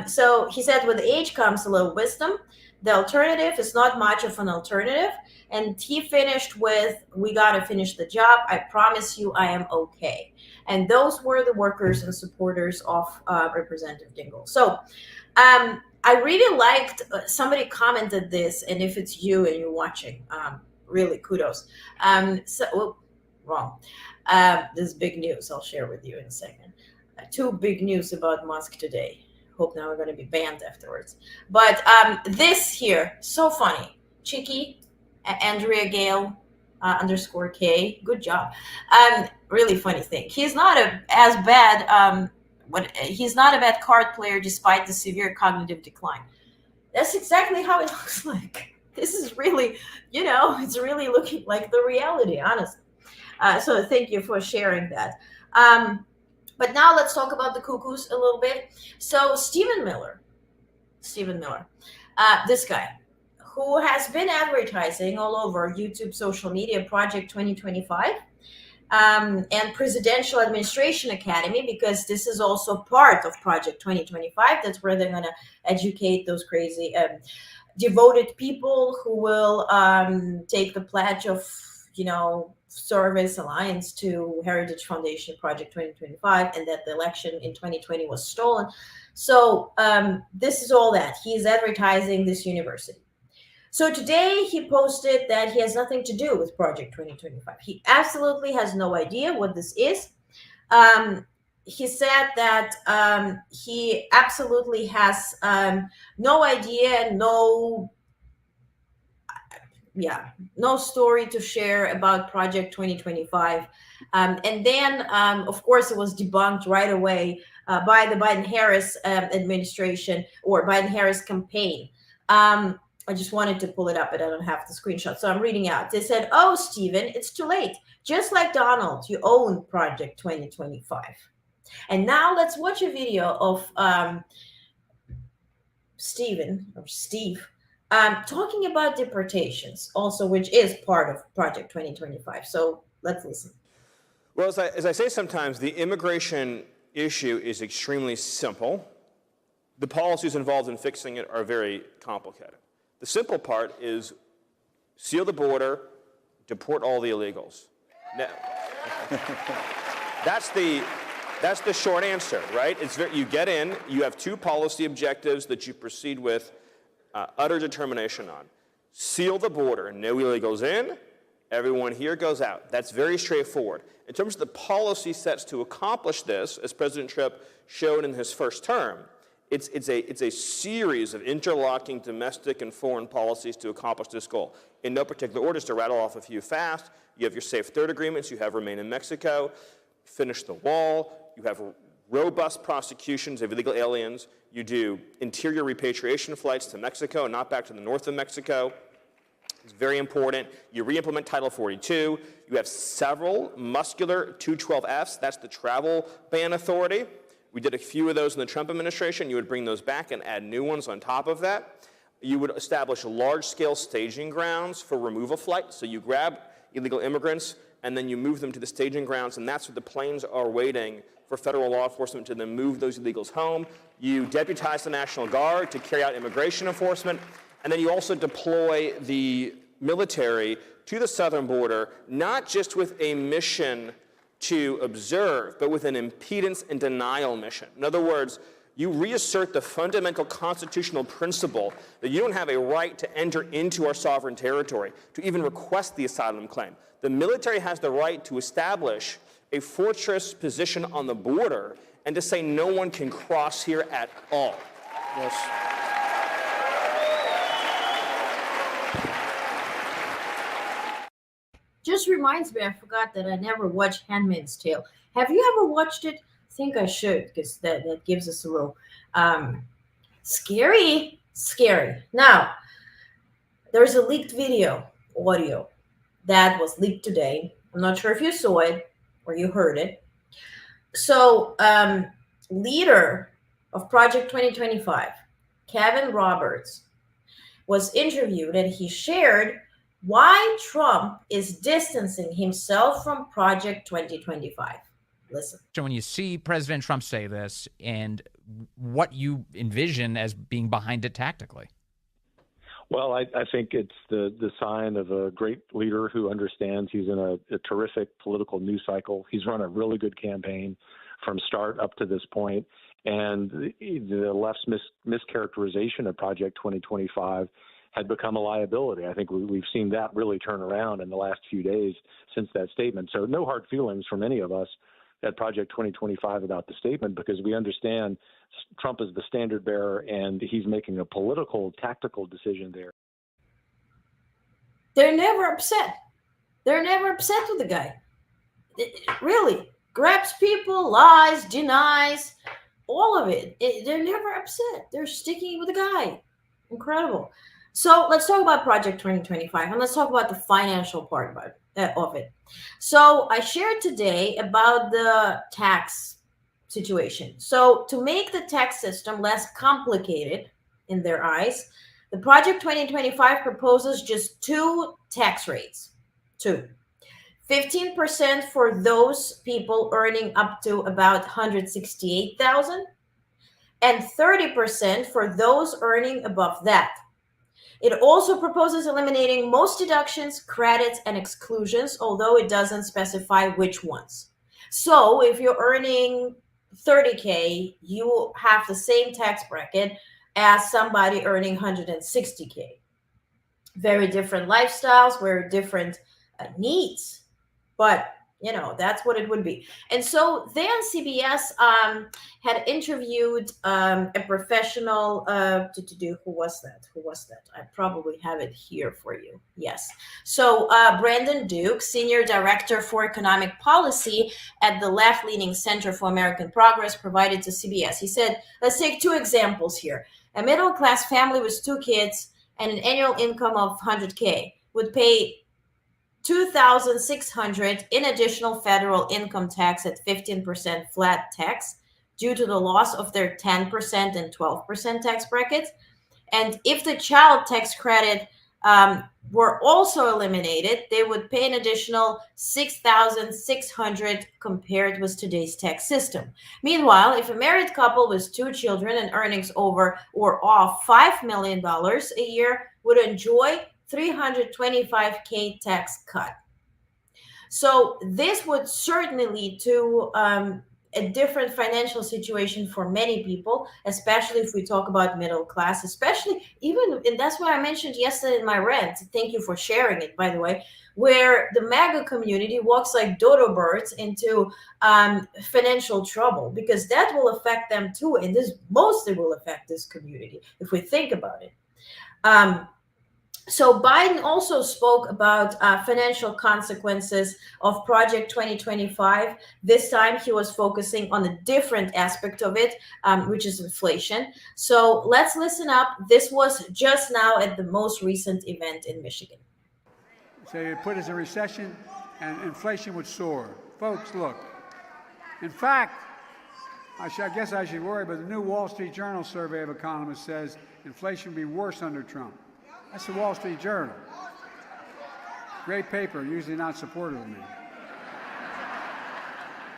[SPEAKER 1] So he said, with age comes a little wisdom. The alternative is not much of an alternative. And he finished with, we got to finish the job. I promise you I am okay. And those were the workers and supporters of Representative Dingell. So I really liked, somebody commented this, and if it's you and you're watching, really kudos. Wrong. This is big news. I'll share with you in a second. Two big news about Musk today. Hope now we're going to be banned afterwards. But this here, so funny. Chicky, Andrea Gale _K. Good job. Really funny thing. He's not as bad he's not a bad card player despite the severe cognitive decline. That's exactly how it looks like. This is really, it's really looking like the reality, honestly. So thank you for sharing that. But now let's talk about the cuckoos a little bit. So Stephen Miller, this guy, who has been advertising all over YouTube social media Project 2025 and Presidential Administration Academy, because this is also part of Project 2025. That's where they're going to educate those crazy devoted people who will take the pledge of, service alliance to Heritage Foundation Project 2025, and that the election in 2020 was stolen. So this is all that. He is advertising this university. So today he posted that he has nothing to do with Project 2025. He absolutely has no idea what this is. He said that he absolutely has no idea, no story to share about Project 2025. And then, of course, it was debunked right away by the Biden-Harris administration or Biden-Harris campaign. I just wanted to pull it up, but I don't have the screenshot, so I'm reading out. They said, "Oh, Stephen, it's too late. Just like Donald, you own Project 2025." And now let's watch a video of Steve talking about deportations, also, which is part of Project 2025. So let's listen.
[SPEAKER 7] Well, as I say sometimes, the immigration issue is extremely simple. The policies involved in fixing it are very complicated. The simple part is seal the border, deport all the illegals. Now, that's the short answer, right? You get in, you have two policy objectives that you proceed with utter determination on. Seal the border, no illegals in, everyone here goes out. That's very straightforward. In terms of the policy sets to accomplish this, as President Trump showed in his first term, it's a series of interlocking domestic and foreign policies to accomplish this goal. In no particular order, just to rattle off a few fast, you have your Safe Third agreements, you have Remain in Mexico, finish the wall, you have robust prosecutions of illegal aliens, you do interior repatriation flights to Mexico and not back to the north of Mexico. It's very important. You re-implement Title 42. You have several muscular 212Fs. That's the travel ban authority. We did a few of those in the Trump administration. You would bring those back and add new ones on top of that. You would establish large-scale staging grounds for removal flights. So you grab illegal immigrants and then you move them to the staging grounds, and that's where the planes are waiting for federal law enforcement to then move those illegals home. You deputize the National Guard to carry out immigration enforcement, and then you also deploy the military to the southern border, not just with a mission to observe, but with an impedance and denial mission. In other words, you reassert the fundamental constitutional principle that you don't have a right to enter into our sovereign territory, to even request the asylum claim. The military has the right to establish a fortress position on the border and to say no one can cross here at all. Yes.
[SPEAKER 1] Just reminds me, I forgot that I never watched Handmaid's Tale. Have you ever watched it? I think I should, because that gives us a little scary. Now, there's a leaked audio that was leaked today. I'm not sure if you saw it or you heard it. So, leader of Project 2025, Kevin Roberts, was interviewed, and he shared why Trump is distancing himself from Project 2025. Listen.
[SPEAKER 8] So when you see President Trump say this, and what you envision as being behind it tactically?
[SPEAKER 9] Well, I think it's the sign of a great leader who understands he's in a terrific political news cycle. He's run a really good campaign from start up to this point, and the left's mischaracterization of Project 2025 had become a liability. I think we've seen that really turn around in the last few days since that statement. So no hard feelings from any of us at Project 2025 about the statement, because we understand Trump is the standard bearer and he's making a political, tactical decision there.
[SPEAKER 1] They're never upset. They're never upset with the guy. It really grabs people, lies, denies, all of it. They're never upset. They're sticking with the guy. Incredible. So let's talk about Project 2025, and let's talk about the financial part of it. So I shared today about the tax situation. So to make the tax system less complicated in their eyes, the Project 2025 proposes just two tax rates. Two. 15% for those people earning up to about 168,000 and 30% for those earning above that. It also proposes eliminating most deductions, credits, and exclusions, although it doesn't specify which ones. So if you're earning 30K, you have the same tax bracket as somebody earning 160K. Very different lifestyles, very different needs, but that's what it would be. And so then CBS had interviewed a professional who was that? I probably have it here for you. Yes. So Brandon Duke, senior director for economic policy at the left-leaning Center for American Progress, provided to CBS. He said, let's take two examples here. A middle-class family with two kids and an annual income of 100K would pay $2,600 in additional federal income tax at 15% flat tax due to the loss of their 10% and 12% tax brackets. And if the child tax credit were also eliminated, they would pay an additional $6,600 compared with today's tax system. Meanwhile, if a married couple with two children and earnings over or off $5 million a year would enjoy $325K tax cut. So this would certainly lead to a different financial situation for many people, especially if we talk about middle class, especially even, and that's what I mentioned yesterday in my rant. Thank you for sharing it, by the way, where the MAGA community walks like dodo birds into financial trouble, because that will affect them too. And this mostly will affect this community if we think about it. So Biden also spoke about financial consequences of Project 2025. This time he was focusing on a different aspect of it, which is inflation. So let's listen up. This was just now at the most recent event in Michigan.
[SPEAKER 10] So you put us in recession and inflation would soar. Folks, look, in fact, I guess I should worry, but the new Wall Street Journal survey of economists says inflation will be worse under Trump. That's the Wall Street Journal. Great paper, usually not supportive of me.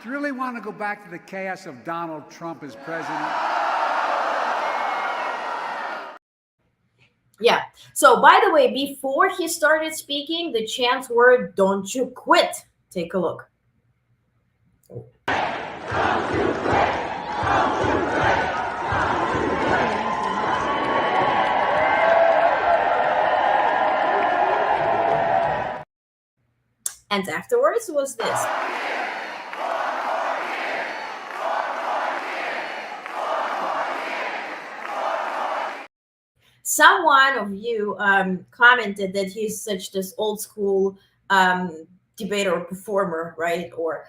[SPEAKER 10] Do you really want to go back to the chaos of Donald Trump as president?
[SPEAKER 1] Yeah. So by the way, before he started speaking, the chants were, "Don't you quit." Take a look.
[SPEAKER 11] Don't you quit! Don't you quit!
[SPEAKER 1] And afterwards was this. Someone of you commented that he's such this old school debater or performer, right? Or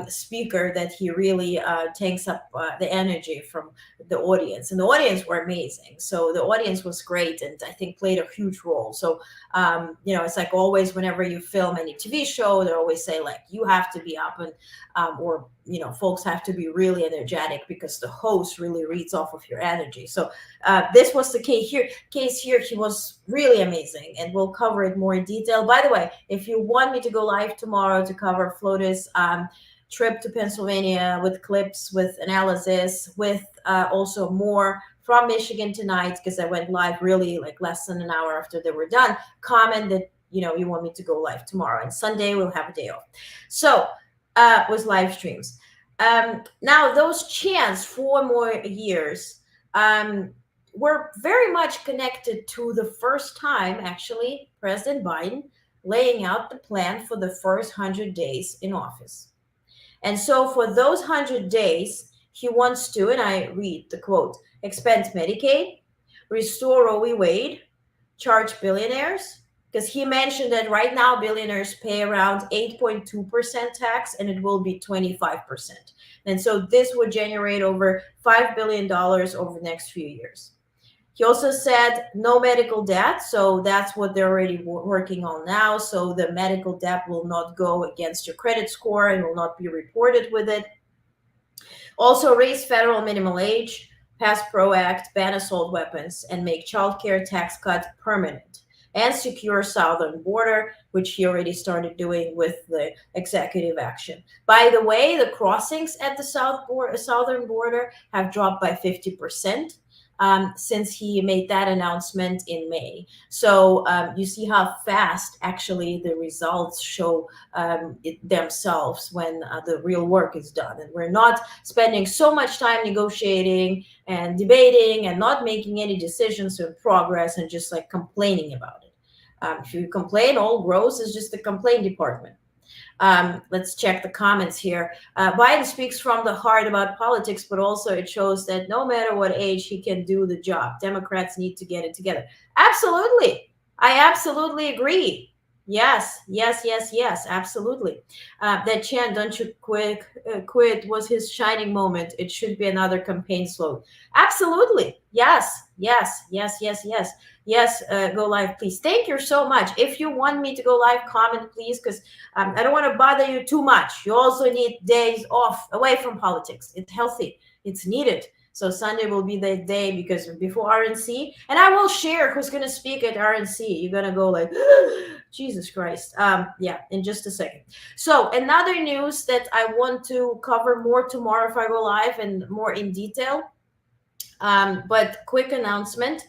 [SPEAKER 1] speaker, that he really takes up the energy from the audience, and the audience were amazing. So the audience was great, and I think played a huge role. So it's like always whenever you film any TV show, they always say like you have to be up and or folks have to be really energetic because the host really reads off of your energy. So this was the case here. He was really amazing, and we'll cover it more in detail. By the way, if you want me to go live tomorrow to cover Flotus trip to Pennsylvania with clips, with analysis, with also more from Michigan tonight, because I went live really like less than an hour after they were done, comment that you want me to go live tomorrow, and Sunday we'll have a day off. So was live streams. Now those chants 4 more years were very much connected to the first time actually President Biden laying out the plan for the first 100 days in office. And so for those 100 days, he wants to, and I read the quote, expand Medicaid, restore Roe v. Wade, charge billionaires, because he mentioned that right now billionaires pay around 8.2% tax, and it will be 25%. And so this would generate over $5 billion over the next few years. He also said no medical debt. So that's what they're already working on now. So the medical debt will not go against your credit score and will not be reported with it. Also raise federal minimum age, pass PRO Act, ban assault weapons, and make childcare tax cut permanent, and secure southern border, which he already started doing with the executive action. By the way, the crossings at the southern border have dropped by 50%. Since he made that announcement in May. So you see how fast actually the results show themselves when the real work is done. And we're not spending so much time negotiating and debating and not making any decisions or progress and just like complaining about it. If you complain, all gross is just the complaint department. Let's check the comments here. Biden speaks from the heart about politics, but also it shows that no matter what age, he can do the job. Democrats need to get it together. Absolutely. I absolutely agree. Yes, absolutely. That chant, "Don't you quit," was his shining moment. It should be another campaign slogan. Absolutely. Yes. Yes, go live, please. Thank you so much. If you want me to go live, comment, please, because I don't want to bother you too much. You also need days off away from politics. It's healthy. It's needed. So Sunday will be the day, because before RNC, and I will share who's going to speak at RNC. You're going to go like, Jesus Christ. Yeah, in just a second. So another news that I want to cover more tomorrow if I go live and more in detail. But quick announcement.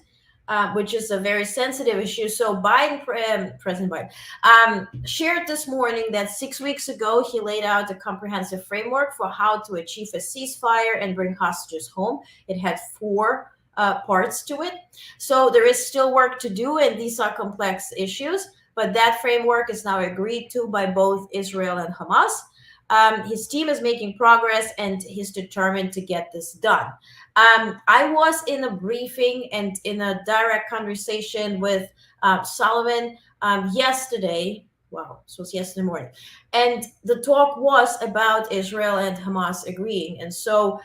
[SPEAKER 1] Which is a very sensitive issue. So President Biden shared this morning that 6 weeks ago, he laid out a comprehensive framework for how to achieve a ceasefire and bring hostages home. It had 4 parts to it. So there is still work to do, and these are complex issues, but that framework is now agreed to by both Israel and Hamas. His team is making progress, and he's determined to get this done. I was in a briefing and in a direct conversation with Sullivan yesterday. Wow, this was yesterday morning. And the talk was about Israel and Hamas agreeing. And so,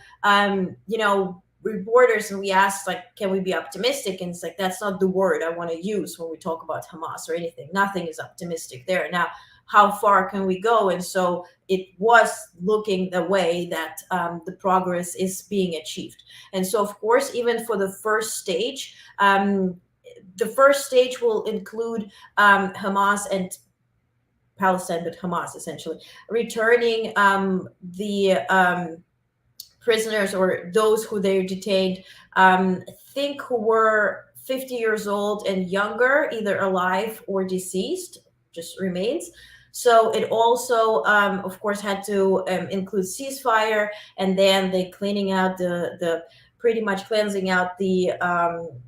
[SPEAKER 1] reporters, and we asked, like, can we be optimistic? And it's like, that's not the word I want to use when we talk about Hamas or anything. Nothing is optimistic there. Now, how far can we go? And so it was looking the way that the progress is being achieved. And so, of course, even for the first stage will include Hamas and Palestine, but Hamas essentially returning the prisoners, or those who they detained, think who were 50 years old and younger, either alive or deceased, just remains. So it also, of course, had to include ceasefire, and then they cleaning out the pretty much cleansing out the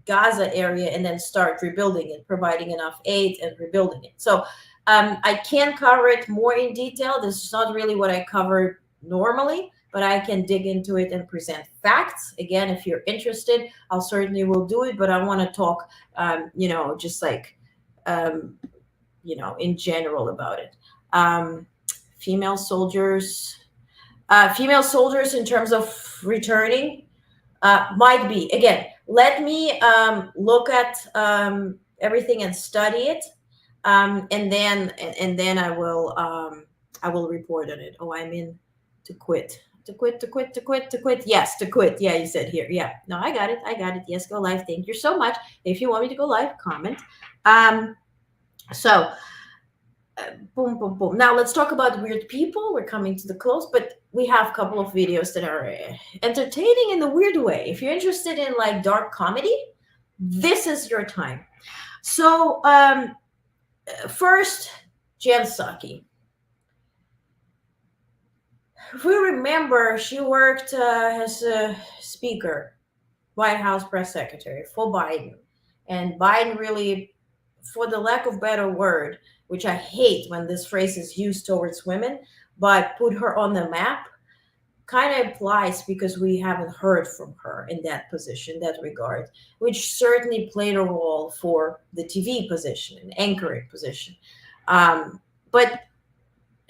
[SPEAKER 1] Gaza area, and then start rebuilding it, providing enough aid and rebuilding it. So I can cover it more in detail. This is not really what I cover normally, but I can dig into it and present facts. Again, if you're interested, I'll certainly will do it, but I want to talk, just like, in general about it. Female soldiers in terms of returning might be. Again, let me look at everything and study it, and then I will report on it. Oh, I'm in to quit. Yes, to quit. Yeah, you said here. Yeah, no, I got it. Yes, go live. Thank you so much. If you want me to go live, comment. So, boom, boom, boom. Now let's talk about weird people. We're coming to the close, but we have a couple of videos that are entertaining in the weird way. If you're interested in like dark comedy, this is your time. So, first, Jen Psaki. If we remember, she worked as a speaker, White House press secretary for Biden. And Biden really, for the lack of better word, which I hate when this phrase is used towards women, but put her on the map. kind of implies, because we haven't heard from her in that position, that regard, which certainly played a role for the TV position and anchoring position. But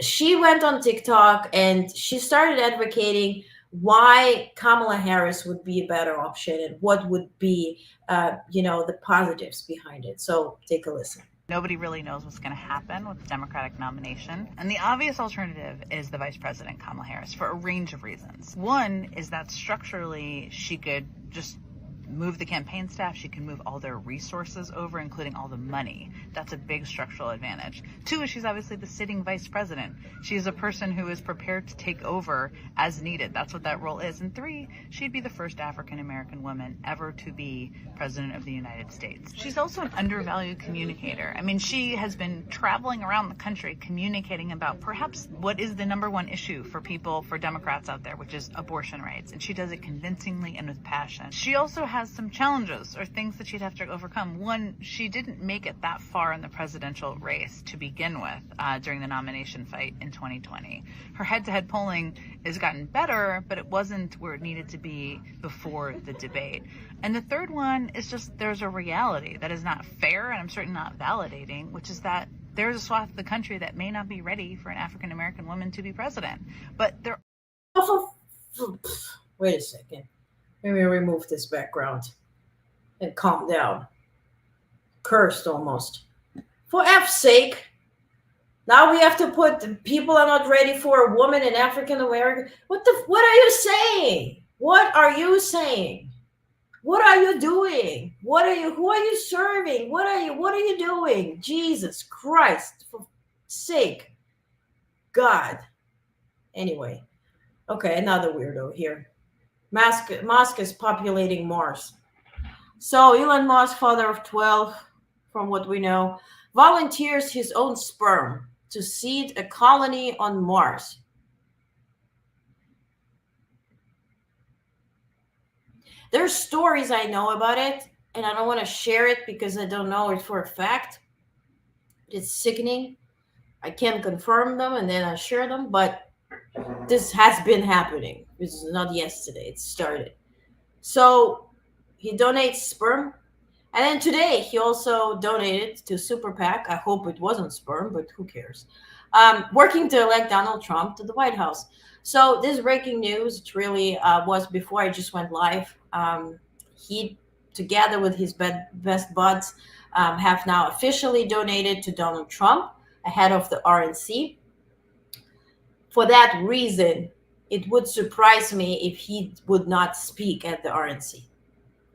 [SPEAKER 1] she went on TikTok and she started advocating why Kamala Harris would be a better option and what would be, the positives behind it. So take a listen.
[SPEAKER 12] Nobody really knows what's going to happen with the Democratic nomination. And the obvious alternative is the Vice President, Kamala Harris, for a range of reasons. One is that structurally she could just move the campaign staff. She can move all their resources over, including all the money. That's a big structural advantage. Two is she's obviously the sitting vice president. She's a person who is prepared to take over as needed. That's what that role is. And three, she'd be the first African-American woman ever to be president of the United States. She's also an undervalued communicator. I mean, she has been traveling around the country communicating about perhaps what is the number one issue for people, for Democrats out there, which is abortion rights. And she does it convincingly and with passion. She also has some challenges or things that she'd have to overcome. One, she didn't make it that far in the presidential race to begin with during the nomination fight in 2020. Her head-to-head polling has gotten better, but it wasn't where it needed to be before the debate. And the third one is just there's a reality that is not fair, and I'm certainly not validating, which is that there's a swath of the country that may not be ready for an African-American woman to be president. But there...
[SPEAKER 1] Wait a second. Let me remove this background and calm down. Cursed almost. For F's sake. Now we have to put the people are not ready for a woman in African American. What are you saying? What are you saying? What are you doing? Who are you serving? What are you doing? Jesus Christ, for sake. God. Anyway. Okay, another weirdo here. Musk is populating Mars. So Elon Musk, father of 12, from what we know, volunteers his own sperm to seed a colony on Mars. There's stories I know about it, and I don't want to share it because I don't know it for a fact. It's sickening. I can't confirm them, and then I share them, but this has been happening. This is not yesterday. It started. So he donates sperm. And then today he also donated to Super PAC. I hope it wasn't sperm, but who cares? Working to elect Donald Trump to the White House. So this breaking news, it really was before I just went live. He, together with his best buds, have now officially donated to Donald Trump ahead of the RNC. For that reason, it would surprise me if he would not speak at the RNC,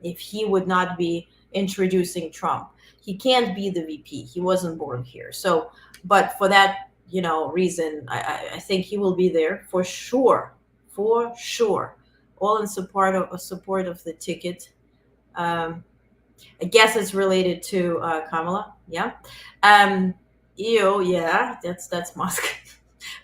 [SPEAKER 1] if he would not be introducing Trump. He can't be the VP. He wasn't born here. So, but for that, reason, I think he will be there for sure, all in support of the ticket. I guess it's related to Kamala. Yeah. Yeah, that's Musk.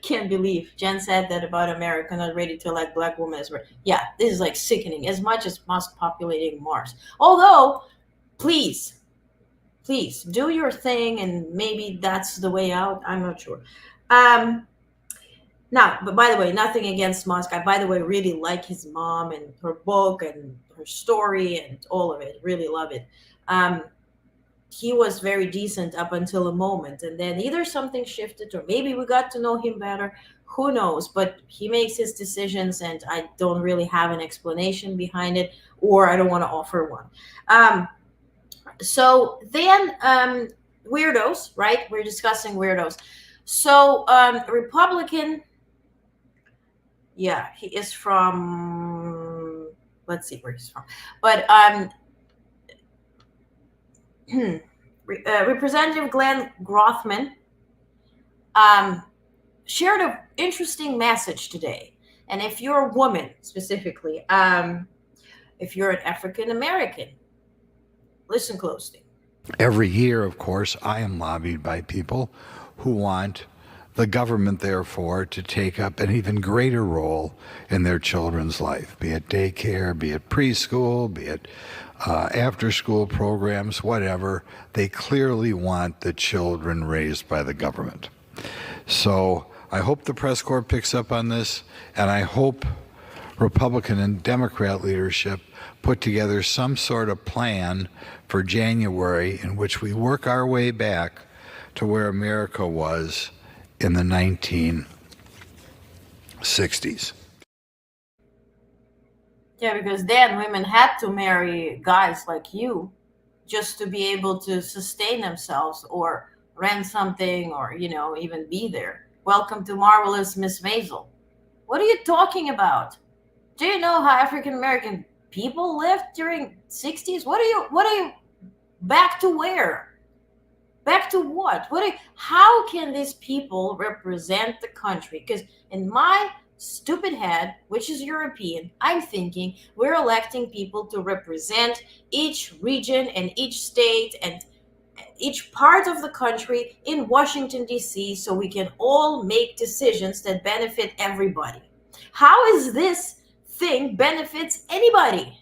[SPEAKER 1] Can't believe Jen said that about America not ready to elect black women as well. Yeah, this is like sickening, as much as Musk populating Mars. Although, please do your thing, and maybe that's the way out. I'm not sure. Now, but by the way, nothing against Musk. I, by the way, really like his mom and her book and her story and all of it. Really love it. He was very decent up until a moment, and then either something shifted or maybe we got to know him better. Who knows? But he makes his decisions, and I don't really have an explanation behind it, or I don't want to offer one. So then weirdos, right? We're discussing weirdos. So Republican, yeah, he is from, let's see where he's from. But Representative Glenn Grothman shared an interesting message today. And if you're a woman specifically, if you're an African American, listen closely.
[SPEAKER 13] Every year, of course, I am lobbied by people who want the government, therefore, to take up an even greater role in their children's life, be it daycare, be it preschool, be it after-school programs, whatever. They clearly want the children raised by the government. So I hope the press corps picks up on this, and I hope Republican and Democrat leadership put together some sort of plan for January in which we work our way back to where America was in the 1960s.
[SPEAKER 1] Yeah, because then women had to marry guys like you just to be able to sustain themselves or rent something or, even be there. Welcome to Marvelous Miss Maisel. What are you talking about? Do you know how African American people lived during 60s? What are you back to where? Back to what? How can these people represent the country? Because in my stupid head, which is European, I'm thinking we're electing people to represent each region and each state and each part of the country in Washington, D.C., so we can all make decisions that benefit everybody. How is this thing benefits anybody?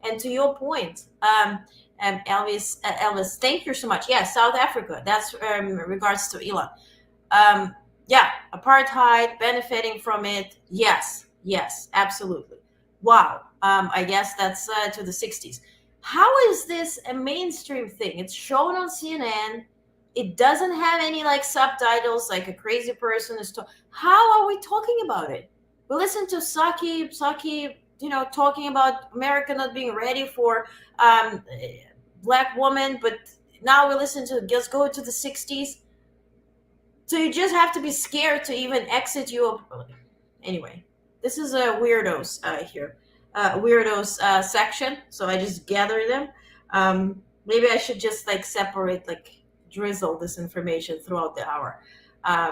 [SPEAKER 1] And to your point, Elvis, thank you so much. Yeah, South Africa. That's regards to Elon. Yeah, apartheid, benefiting from it. Yes, absolutely. Wow. I guess that's to the 60s. How is this a mainstream thing? It's shown on CNN. It doesn't have any subtitles, like a crazy person is talking. How are we talking about it? We listen to Saki, talking about America not being ready for black woman, but now we listen to just go to the 60s. So you just have to be scared to even exit Europe. Anyway, this is a weirdos here. Weirdos section. So I just gather them. Maybe I should just separate, drizzle this information throughout the hour,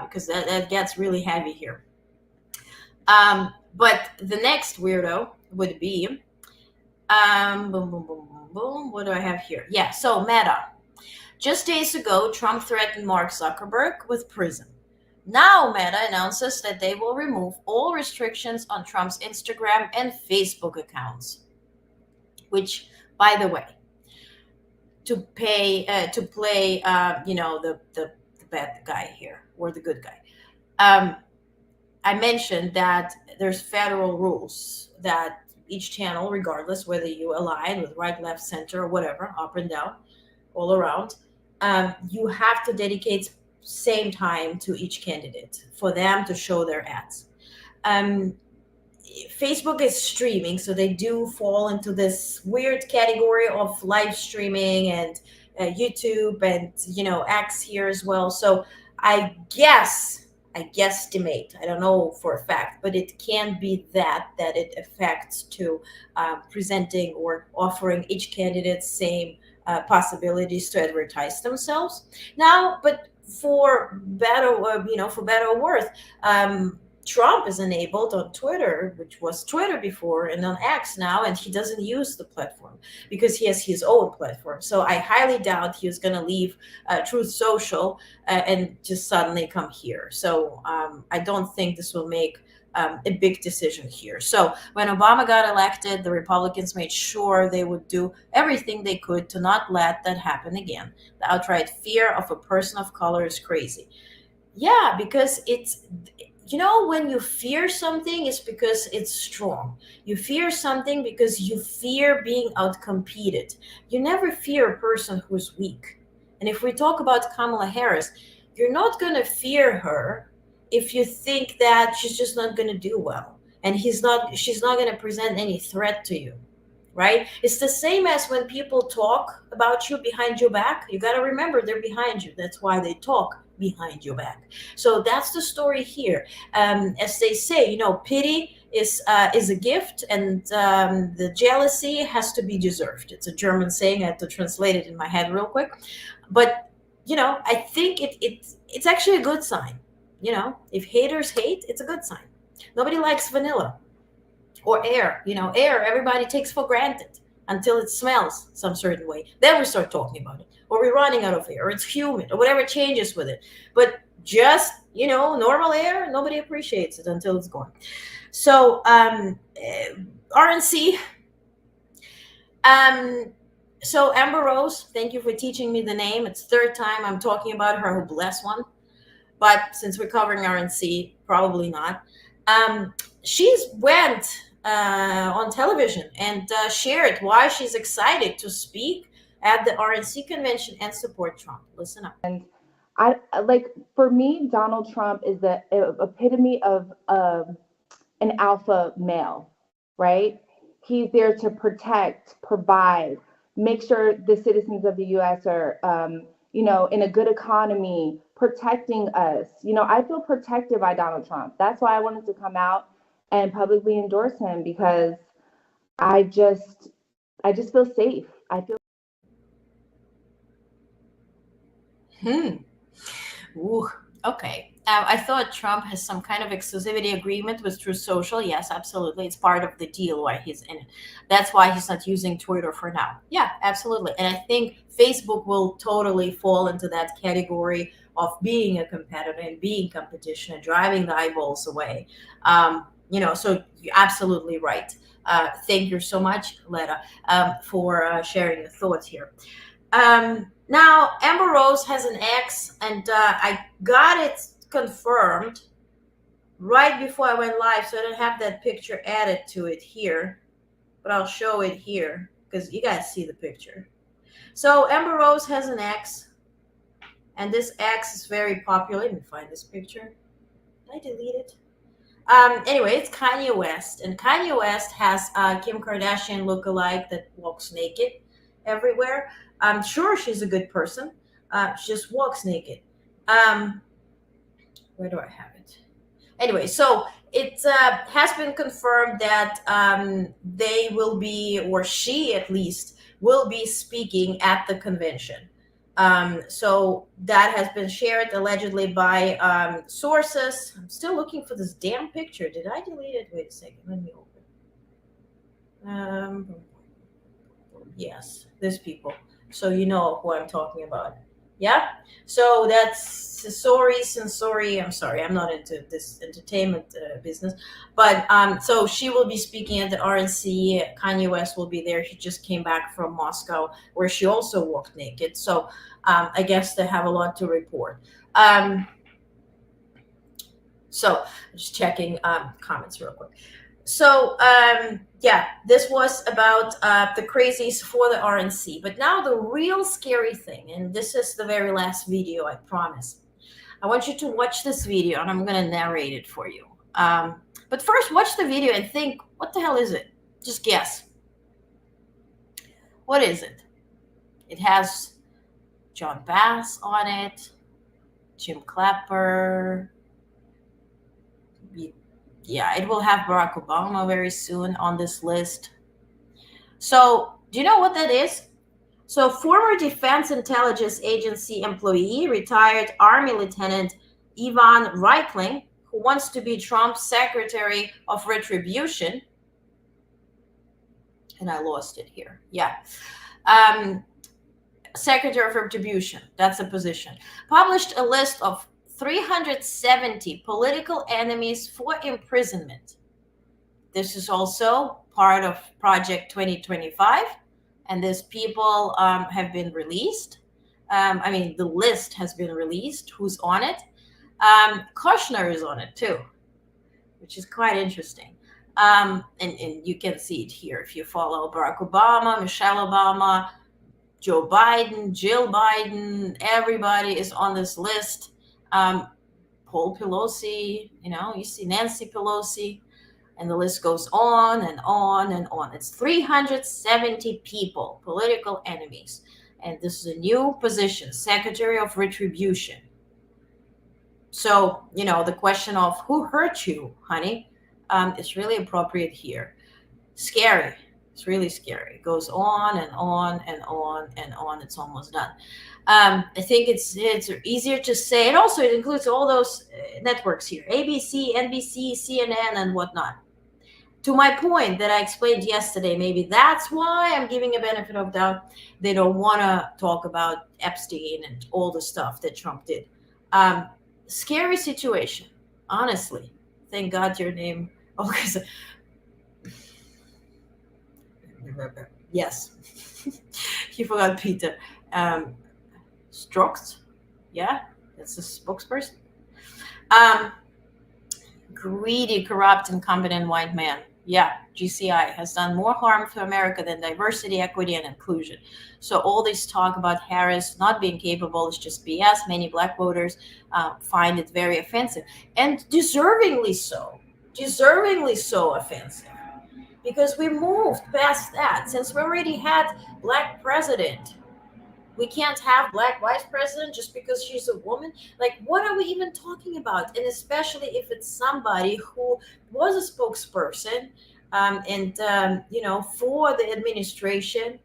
[SPEAKER 1] because that gets really heavy here. But the next weirdo would be, boom, boom, boom, boom, boom. What do I have here? Yeah, so Meta. Just days ago, Trump threatened Mark Zuckerberg with prison. Now Meta announces that they will remove all restrictions on Trump's Instagram and Facebook accounts. Which, by the way, to play, the bad guy here, or the good guy. I mentioned that there's federal rules that each channel, regardless whether you align with right, left, center, or whatever, up and down, all around, you have to dedicate same time to each candidate for them to show their ads. Facebook is streaming, so they do fall into this weird category of live streaming and YouTube and X here as well. So I guesstimate, I don't know for a fact, but it can be that it affects to presenting or offering each candidate same possibilities to advertise themselves. Now, but for better or worse, Trump is enabled on Twitter, which was Twitter before, and on X now, and he doesn't use the platform because he has his own platform. So I highly doubt he was going to leave Truth Social and just suddenly come here. So I don't think this will make a big decision here. So when Obama got elected, the Republicans made sure they would do everything they could to not let that happen again. The outright fear of a person of color is crazy. Yeah, because it's, when you fear something, it's because it's strong. You fear something because you fear being outcompeted. You never fear a person who's weak. And if we talk about Kamala Harris, you're not going to fear her if you think that she's just not going to do well and she's not going to present any threat to you, right? It's the same as when people talk about you behind your back. You got to remember they're behind you. That's why they talk behind your back. So that's the story here. As they say, pity is a gift, and the jealousy has to be deserved. It's a German saying. I had to translate it in my head real quick. But, I think it's actually a good sign. If haters hate, it's a good sign. Nobody likes vanilla or air. Air, everybody takes for granted until it smells some certain way. Then we start talking about it. Or we're running out of air, or it's humid, or whatever changes with it. But just, normal air, nobody appreciates it until it's gone. So RNC. So Amber Rose, thank you for teaching me the name. It's third time I'm talking about her. Oh, bless one. But since we're covering RNC, probably not. She's went on television and shared why she's excited to speak at the RNC convention and support Trump. Listen up.
[SPEAKER 14] And I like, for me, Donald Trump is the epitome of an alpha male, right? He's there to protect, provide, make sure the citizens of the U.S. are, in a good economy, protecting us. I feel protected by Donald Trump. That's why I wanted to come out and publicly endorse him, because I just feel safe. I feel.
[SPEAKER 1] Ooh, okay. I thought Trump has some kind of exclusivity agreement with Truth Social. Yes, absolutely. It's part of the deal why he's in it. That's why he's not using Twitter for now. Yeah, absolutely. And I think Facebook will totally fall into that category of being a competitor and being competition and driving the eyeballs away. So you're absolutely right. Thank you so much, Letta, for sharing your thoughts here. Now, Amber Rose has an ex, and I got it confirmed right before I went live, so I don't have that picture added to it here, but I'll show it here because you guys see the picture. So Amber Rose has an ex, and this ex is very popular. Let me find this picture. Did I delete it? Anyway, it's Kanye West, and Kanye West has Kim Kardashian lookalike that walks naked everywhere. I'm sure she's a good person. She just walks naked. Where do I have it? Anyway, so it has been confirmed that they will be, or she at least, will be speaking at the convention. So that has been shared allegedly by sources. I'm still looking for this damn picture. Did I delete it? Wait a second. Let me open. Yes, these people. So you know who I'm talking about. Yeah. So that's Sensori. I'm sorry, I'm not into this entertainment business. But so she will be speaking at the RNC. Kanye West will be there. He just came back from Moscow, where she also walked naked. So I guess they have a lot to report. So just checking comments real quick. So this was about the crazies for the RNC. But now the real scary thing, and this is the very last video, I promise. I want you to watch this video, and I'm going to narrate it for you. But first, watch the video and think, what the hell is it? Just guess. What is it? It has John Bass on it, Jim Clapper. Yeah, it will have Barack Obama very soon on this list. So, do you know what that is? So, former Defense Intelligence Agency employee, retired Army Lieutenant Ivan Reitling, who wants to be Trump's Secretary of Retribution. And I lost it here. Yeah. Secretary of Retribution, that's a position. Published a list of 370 political enemies for imprisonment. This is also part of Project 2025, and these people have been released. The list has been released. Who's on it? Kushner is on it too, which is quite interesting. And you can see it here if you follow Barack Obama, Michelle Obama, Joe Biden, Jill Biden. Everybody is on this list. Paul Pelosi, you see Nancy Pelosi, and the list goes on and on and on. It's 370 people, political enemies. And this is a new position, Secretary of Retribution. So, the question of who hurt you, honey, is really appropriate here. Scary. It's really scary. It goes on and on and on and on. It's almost done. I think it's easier to say. And also it includes all those networks here, ABC, NBC, CNN, and whatnot. To my point that I explained yesterday, maybe that's why I'm giving a benefit of doubt. They don't want to talk about Epstein and all the stuff that Trump did. Scary situation, honestly. Thank God your name. Yes. You forgot Peter. Strokes. Yeah, that's the spokesperson. Greedy, corrupt, incompetent white man. Yeah, GCI has done more harm to America than diversity, equity, and inclusion. So all this talk about Harris not being capable is just BS. Many black voters find it very offensive, and deservingly so. Deservingly so offensive, because we moved past that. Since we already had black president, we can't have black vice president just because she's a woman. Like, what are we even talking about? And especially if it's somebody who was a spokesperson, for the administration.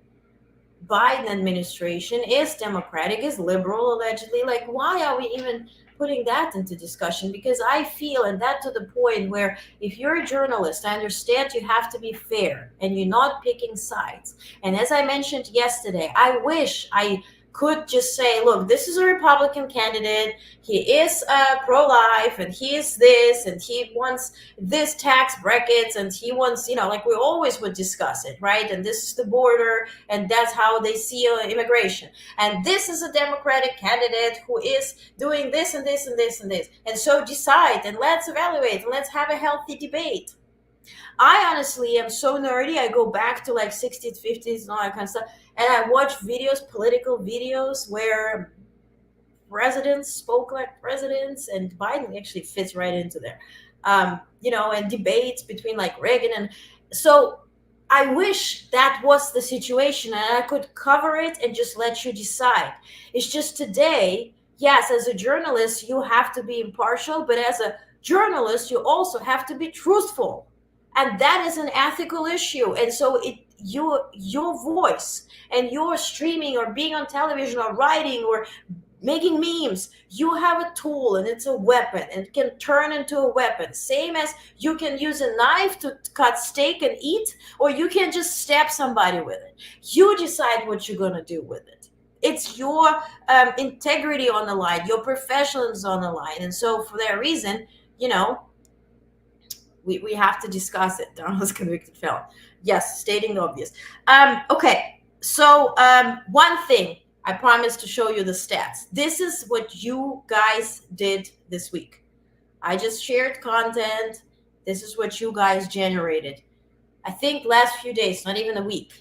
[SPEAKER 1] Biden administration is democratic, is liberal, allegedly. Like, why are we even putting that into discussion? Because I feel, and that to the point where if you're a journalist, I understand you have to be fair and you're not picking sides. And as I mentioned yesterday, I wish I could just say, look, this is a Republican candidate. He is pro-life, and he is this, and he wants this tax brackets, and he wants, like we always would discuss it, right? And this is the border, and that's how they see immigration. And this is a Democratic candidate who is doing this and this and this and this. And so decide, and let's evaluate, and let's have a healthy debate. I honestly am so nerdy. I go back to like 60s, 50s, and all that kind of stuff. And I watch videos, political videos, where presidents spoke like presidents, and Biden actually fits right into there. And debates between like Reagan. And so I wish that was the situation and I could cover it and just let you decide. It's just today, yes, as a journalist, you have to be impartial, but as a journalist, you also have to be truthful. And that is an ethical issue. And so your voice and your streaming or being on television or writing or making memes, you have a tool and it's a weapon and it can turn into a weapon. Same as you can use a knife to cut steak and eat, or you can just stab somebody with it. You decide what you're going to do with it. It's your integrity on the line, your professionalism on the line. And so for that reason, we have to discuss it. Donald's convicted felon. Yes, stating the obvious. Okay, so one thing, I promised to show you the stats. This is what you guys did this week. I just shared content. This is what you guys generated. I think last few days, not even a week.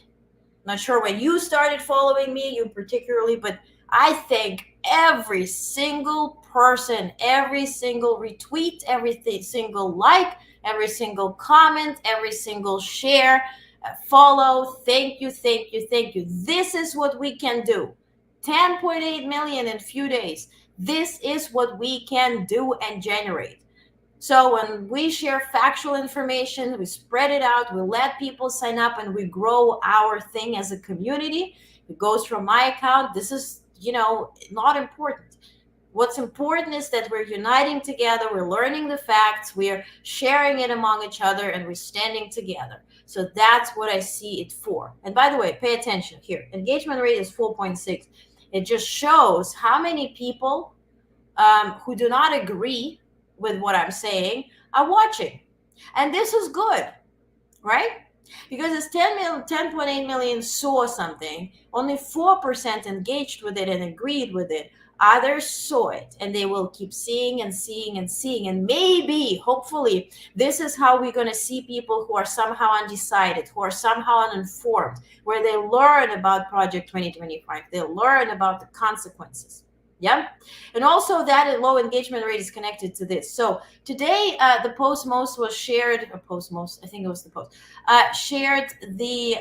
[SPEAKER 1] Not sure when you started following me, you particularly, but I thank every single person, every single retweet, every single like, every single comment, every single share, follow. Thank you, thank you, thank you. This is what we can do. 10.8 million in a few days. This is what we can do and generate. So when we share factual information, we spread it out, we let people sign up, and we grow our thing as a community. It goes from my account. This is, not important. What's important is that we're uniting together, we're learning the facts, we're sharing it among each other, and we're standing together. So that's what I see it for. And by the way, pay attention here. Engagement rate is 4.6. It just shows how many people who do not agree with what I'm saying are watching. And this is good, right? Because it's 10.8 million saw something, only 4% engaged with it and agreed with it. Others saw it, and they will keep seeing and seeing and seeing. And maybe, hopefully, this is how we're going to see people who are somehow undecided, who are somehow uninformed, where they learn about Project 2025. They learn about the consequences. Yeah. And also that low engagement rate is connected to this. So today, the post most was shared, or post most, I think it was the post, shared the,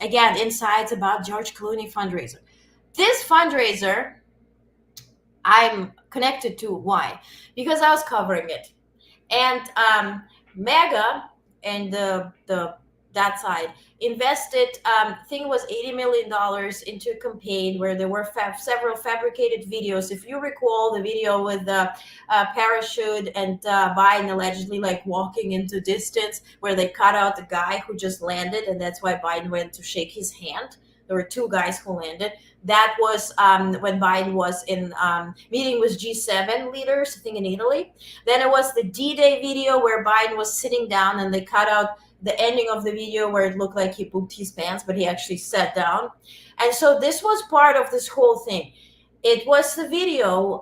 [SPEAKER 1] again, insights about George Clooney fundraiser. This fundraiser, I'm connected to. Why? Because I was covering it. And Mega and that side invested, I think it was $80 million into a campaign where there were several fabricated videos. If you recall the video with the parachute and Biden allegedly like walking into distance, where they cut out the guy who just landed, and that's why Biden went to shake his hand. There were two guys who landed. That was when Biden was in meeting with G7 leaders, I think in Italy. Then it was the D-Day video where Biden was sitting down, and they cut out the ending of the video where it looked like he pooped his pants, but he actually sat down. And so this was part of this whole thing. It was the video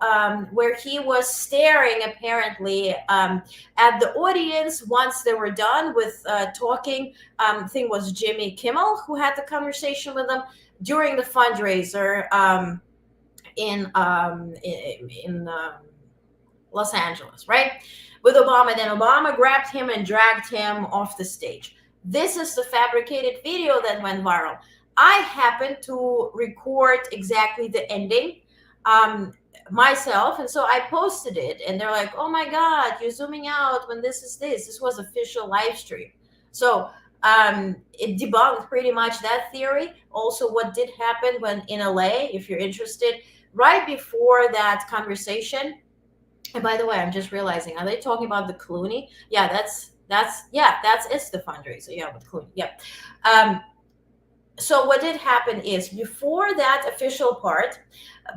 [SPEAKER 1] where he was staring apparently at the audience once they were done with talking. I think it was Jimmy Kimmel who had the conversation with them during the fundraiser in Los Angeles, right? With Obama. Then Obama grabbed him and dragged him off the stage. This is the fabricated video that went viral. I happened to record exactly the ending myself, and so I posted it, and they're like, oh my God, you're zooming out when this is this. This was official live stream. So it debunked pretty much that theory. Also, what did happen when in LA, if you're interested, right before that conversation, and by the way, I'm just realizing, are they talking about the Clooney? Yeah, that's it's the fundraiser. Yeah, with Clooney. Yeah. So what did happen is before that official part,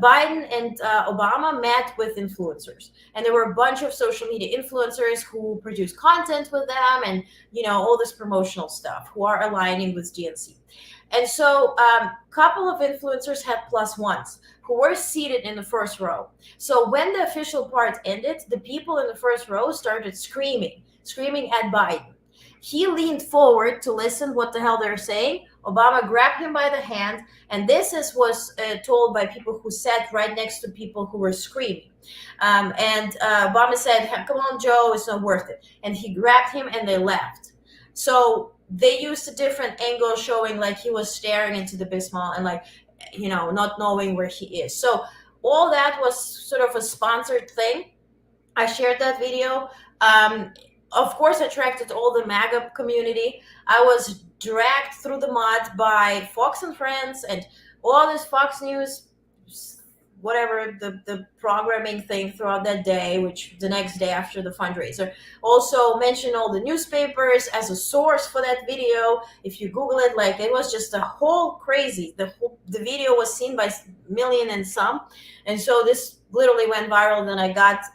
[SPEAKER 1] Biden and Obama met with influencers, and there were a bunch of social media influencers who produce content with them, and all this promotional stuff who are aligning with DNC. And so a couple of influencers had plus ones who were seated in the first row. So when the official part ended, the people in the first row started screaming at Biden. He leaned forward to listen what the hell they're saying. Obama grabbed him by the hand, and this was told by people who sat right next to people who were screaming. And Obama said, come on, Joe, it's not worth it. And he grabbed him and they left. So they used a different angle showing like he was staring into the abysmal and like, not knowing where he is. So all that was sort of a sponsored thing. I shared that video. Of course, attracted all the MAGA community. I was dragged through the mud by Fox and Friends and all this Fox News, whatever the programming thing throughout that day, which the next day after the fundraiser. Also mentioned all the newspapers as a source for that video. If you Google it, like it was just a whole crazy. The video was seen by million and some, and so this literally went viral. Then I got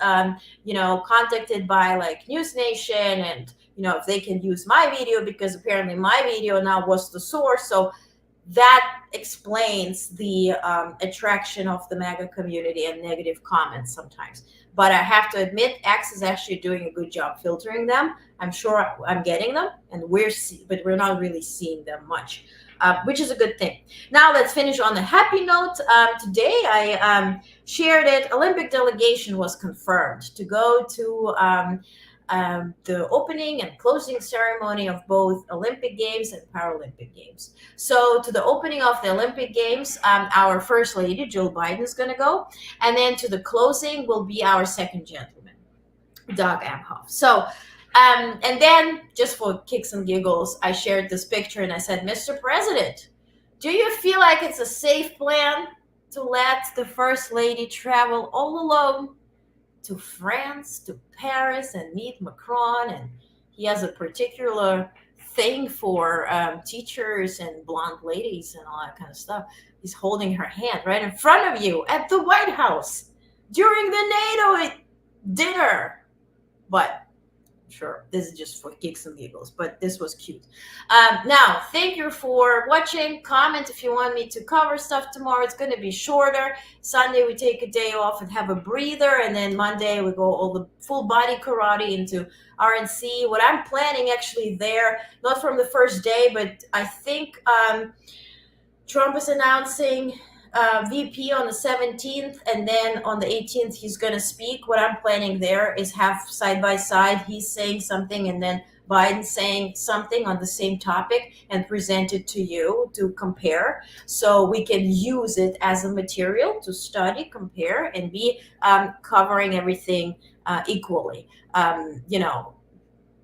[SPEAKER 1] contacted by like News Nation and if they can use my video, because apparently my video now was the source. So that explains the attraction of the MAGA community and negative comments sometimes. But I have to admit, X is actually doing a good job filtering them. I'm sure I'm getting them, and but we're not really seeing them much, which is a good thing. Now let's finish on a happy note. Today I shared it. Olympic delegation was confirmed to go to the opening and closing ceremony of both Olympic Games and Paralympic Games. So to the opening of the Olympic Games, our First Lady, Jill Biden, is going to go. And then to the closing will be our second gentleman, Doug Emhoff. So, and then just for kicks and giggles, I shared this picture and I said, Mr. President, do you feel like it's a safe plan to let the First Lady travel all alone to France, to Paris, and meet Macron? And he has a particular thing for teachers and blonde ladies and all that kind of stuff. He's holding her hand right in front of you at the White House during the NATO dinner. But sure, this is just for kicks and giggles, but this was cute. Now, thank you for watching. Comment if you want me to cover stuff tomorrow. It's going to be shorter. Sunday, we take a day off and have a breather. And then Monday, we go all the full body karate into RNC. What I'm planning actually there, not from the first day, but I think Trump is announcing VP on the 17th, and then on the 18th he's going to speak. What I'm planning there is have side by side, he's saying something and then Biden saying something on the same topic, and present it to you to compare, so we can use it as a material to study, compare, and be covering everything equally.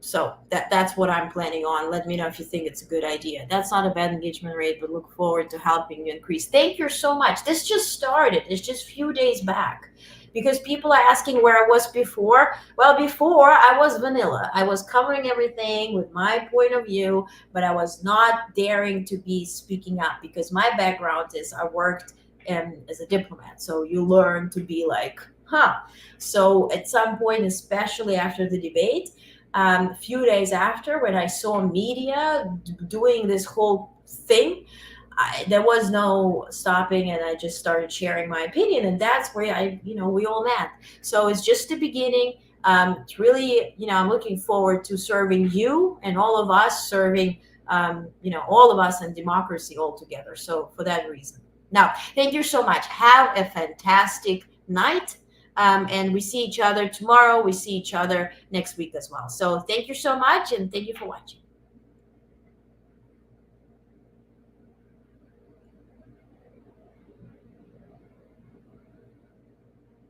[SPEAKER 1] So that's what I'm planning on. Let me know if you think it's a good idea. That's not a bad engagement rate, but look forward to helping you increase. Thank you so much. This just started. It's just a few days back, because people are asking where I was before. Well, before I was vanilla. I was covering everything with my point of view, but I was not daring to be speaking up, because my background is I worked as a diplomat. So you learn to be like, So at some point, especially after the debate, a few days after, when I saw media doing this whole thing, there was no stopping, and I just started sharing my opinion, and that's where we all met. So it's just the beginning. It's really, I'm looking forward to serving you and all of us, serving, all of us and democracy all together. So for that reason. Now, thank you so much. Have a fantastic night. And we see each other tomorrow. We see each other next week as well. So thank you so much, and thank you for watching.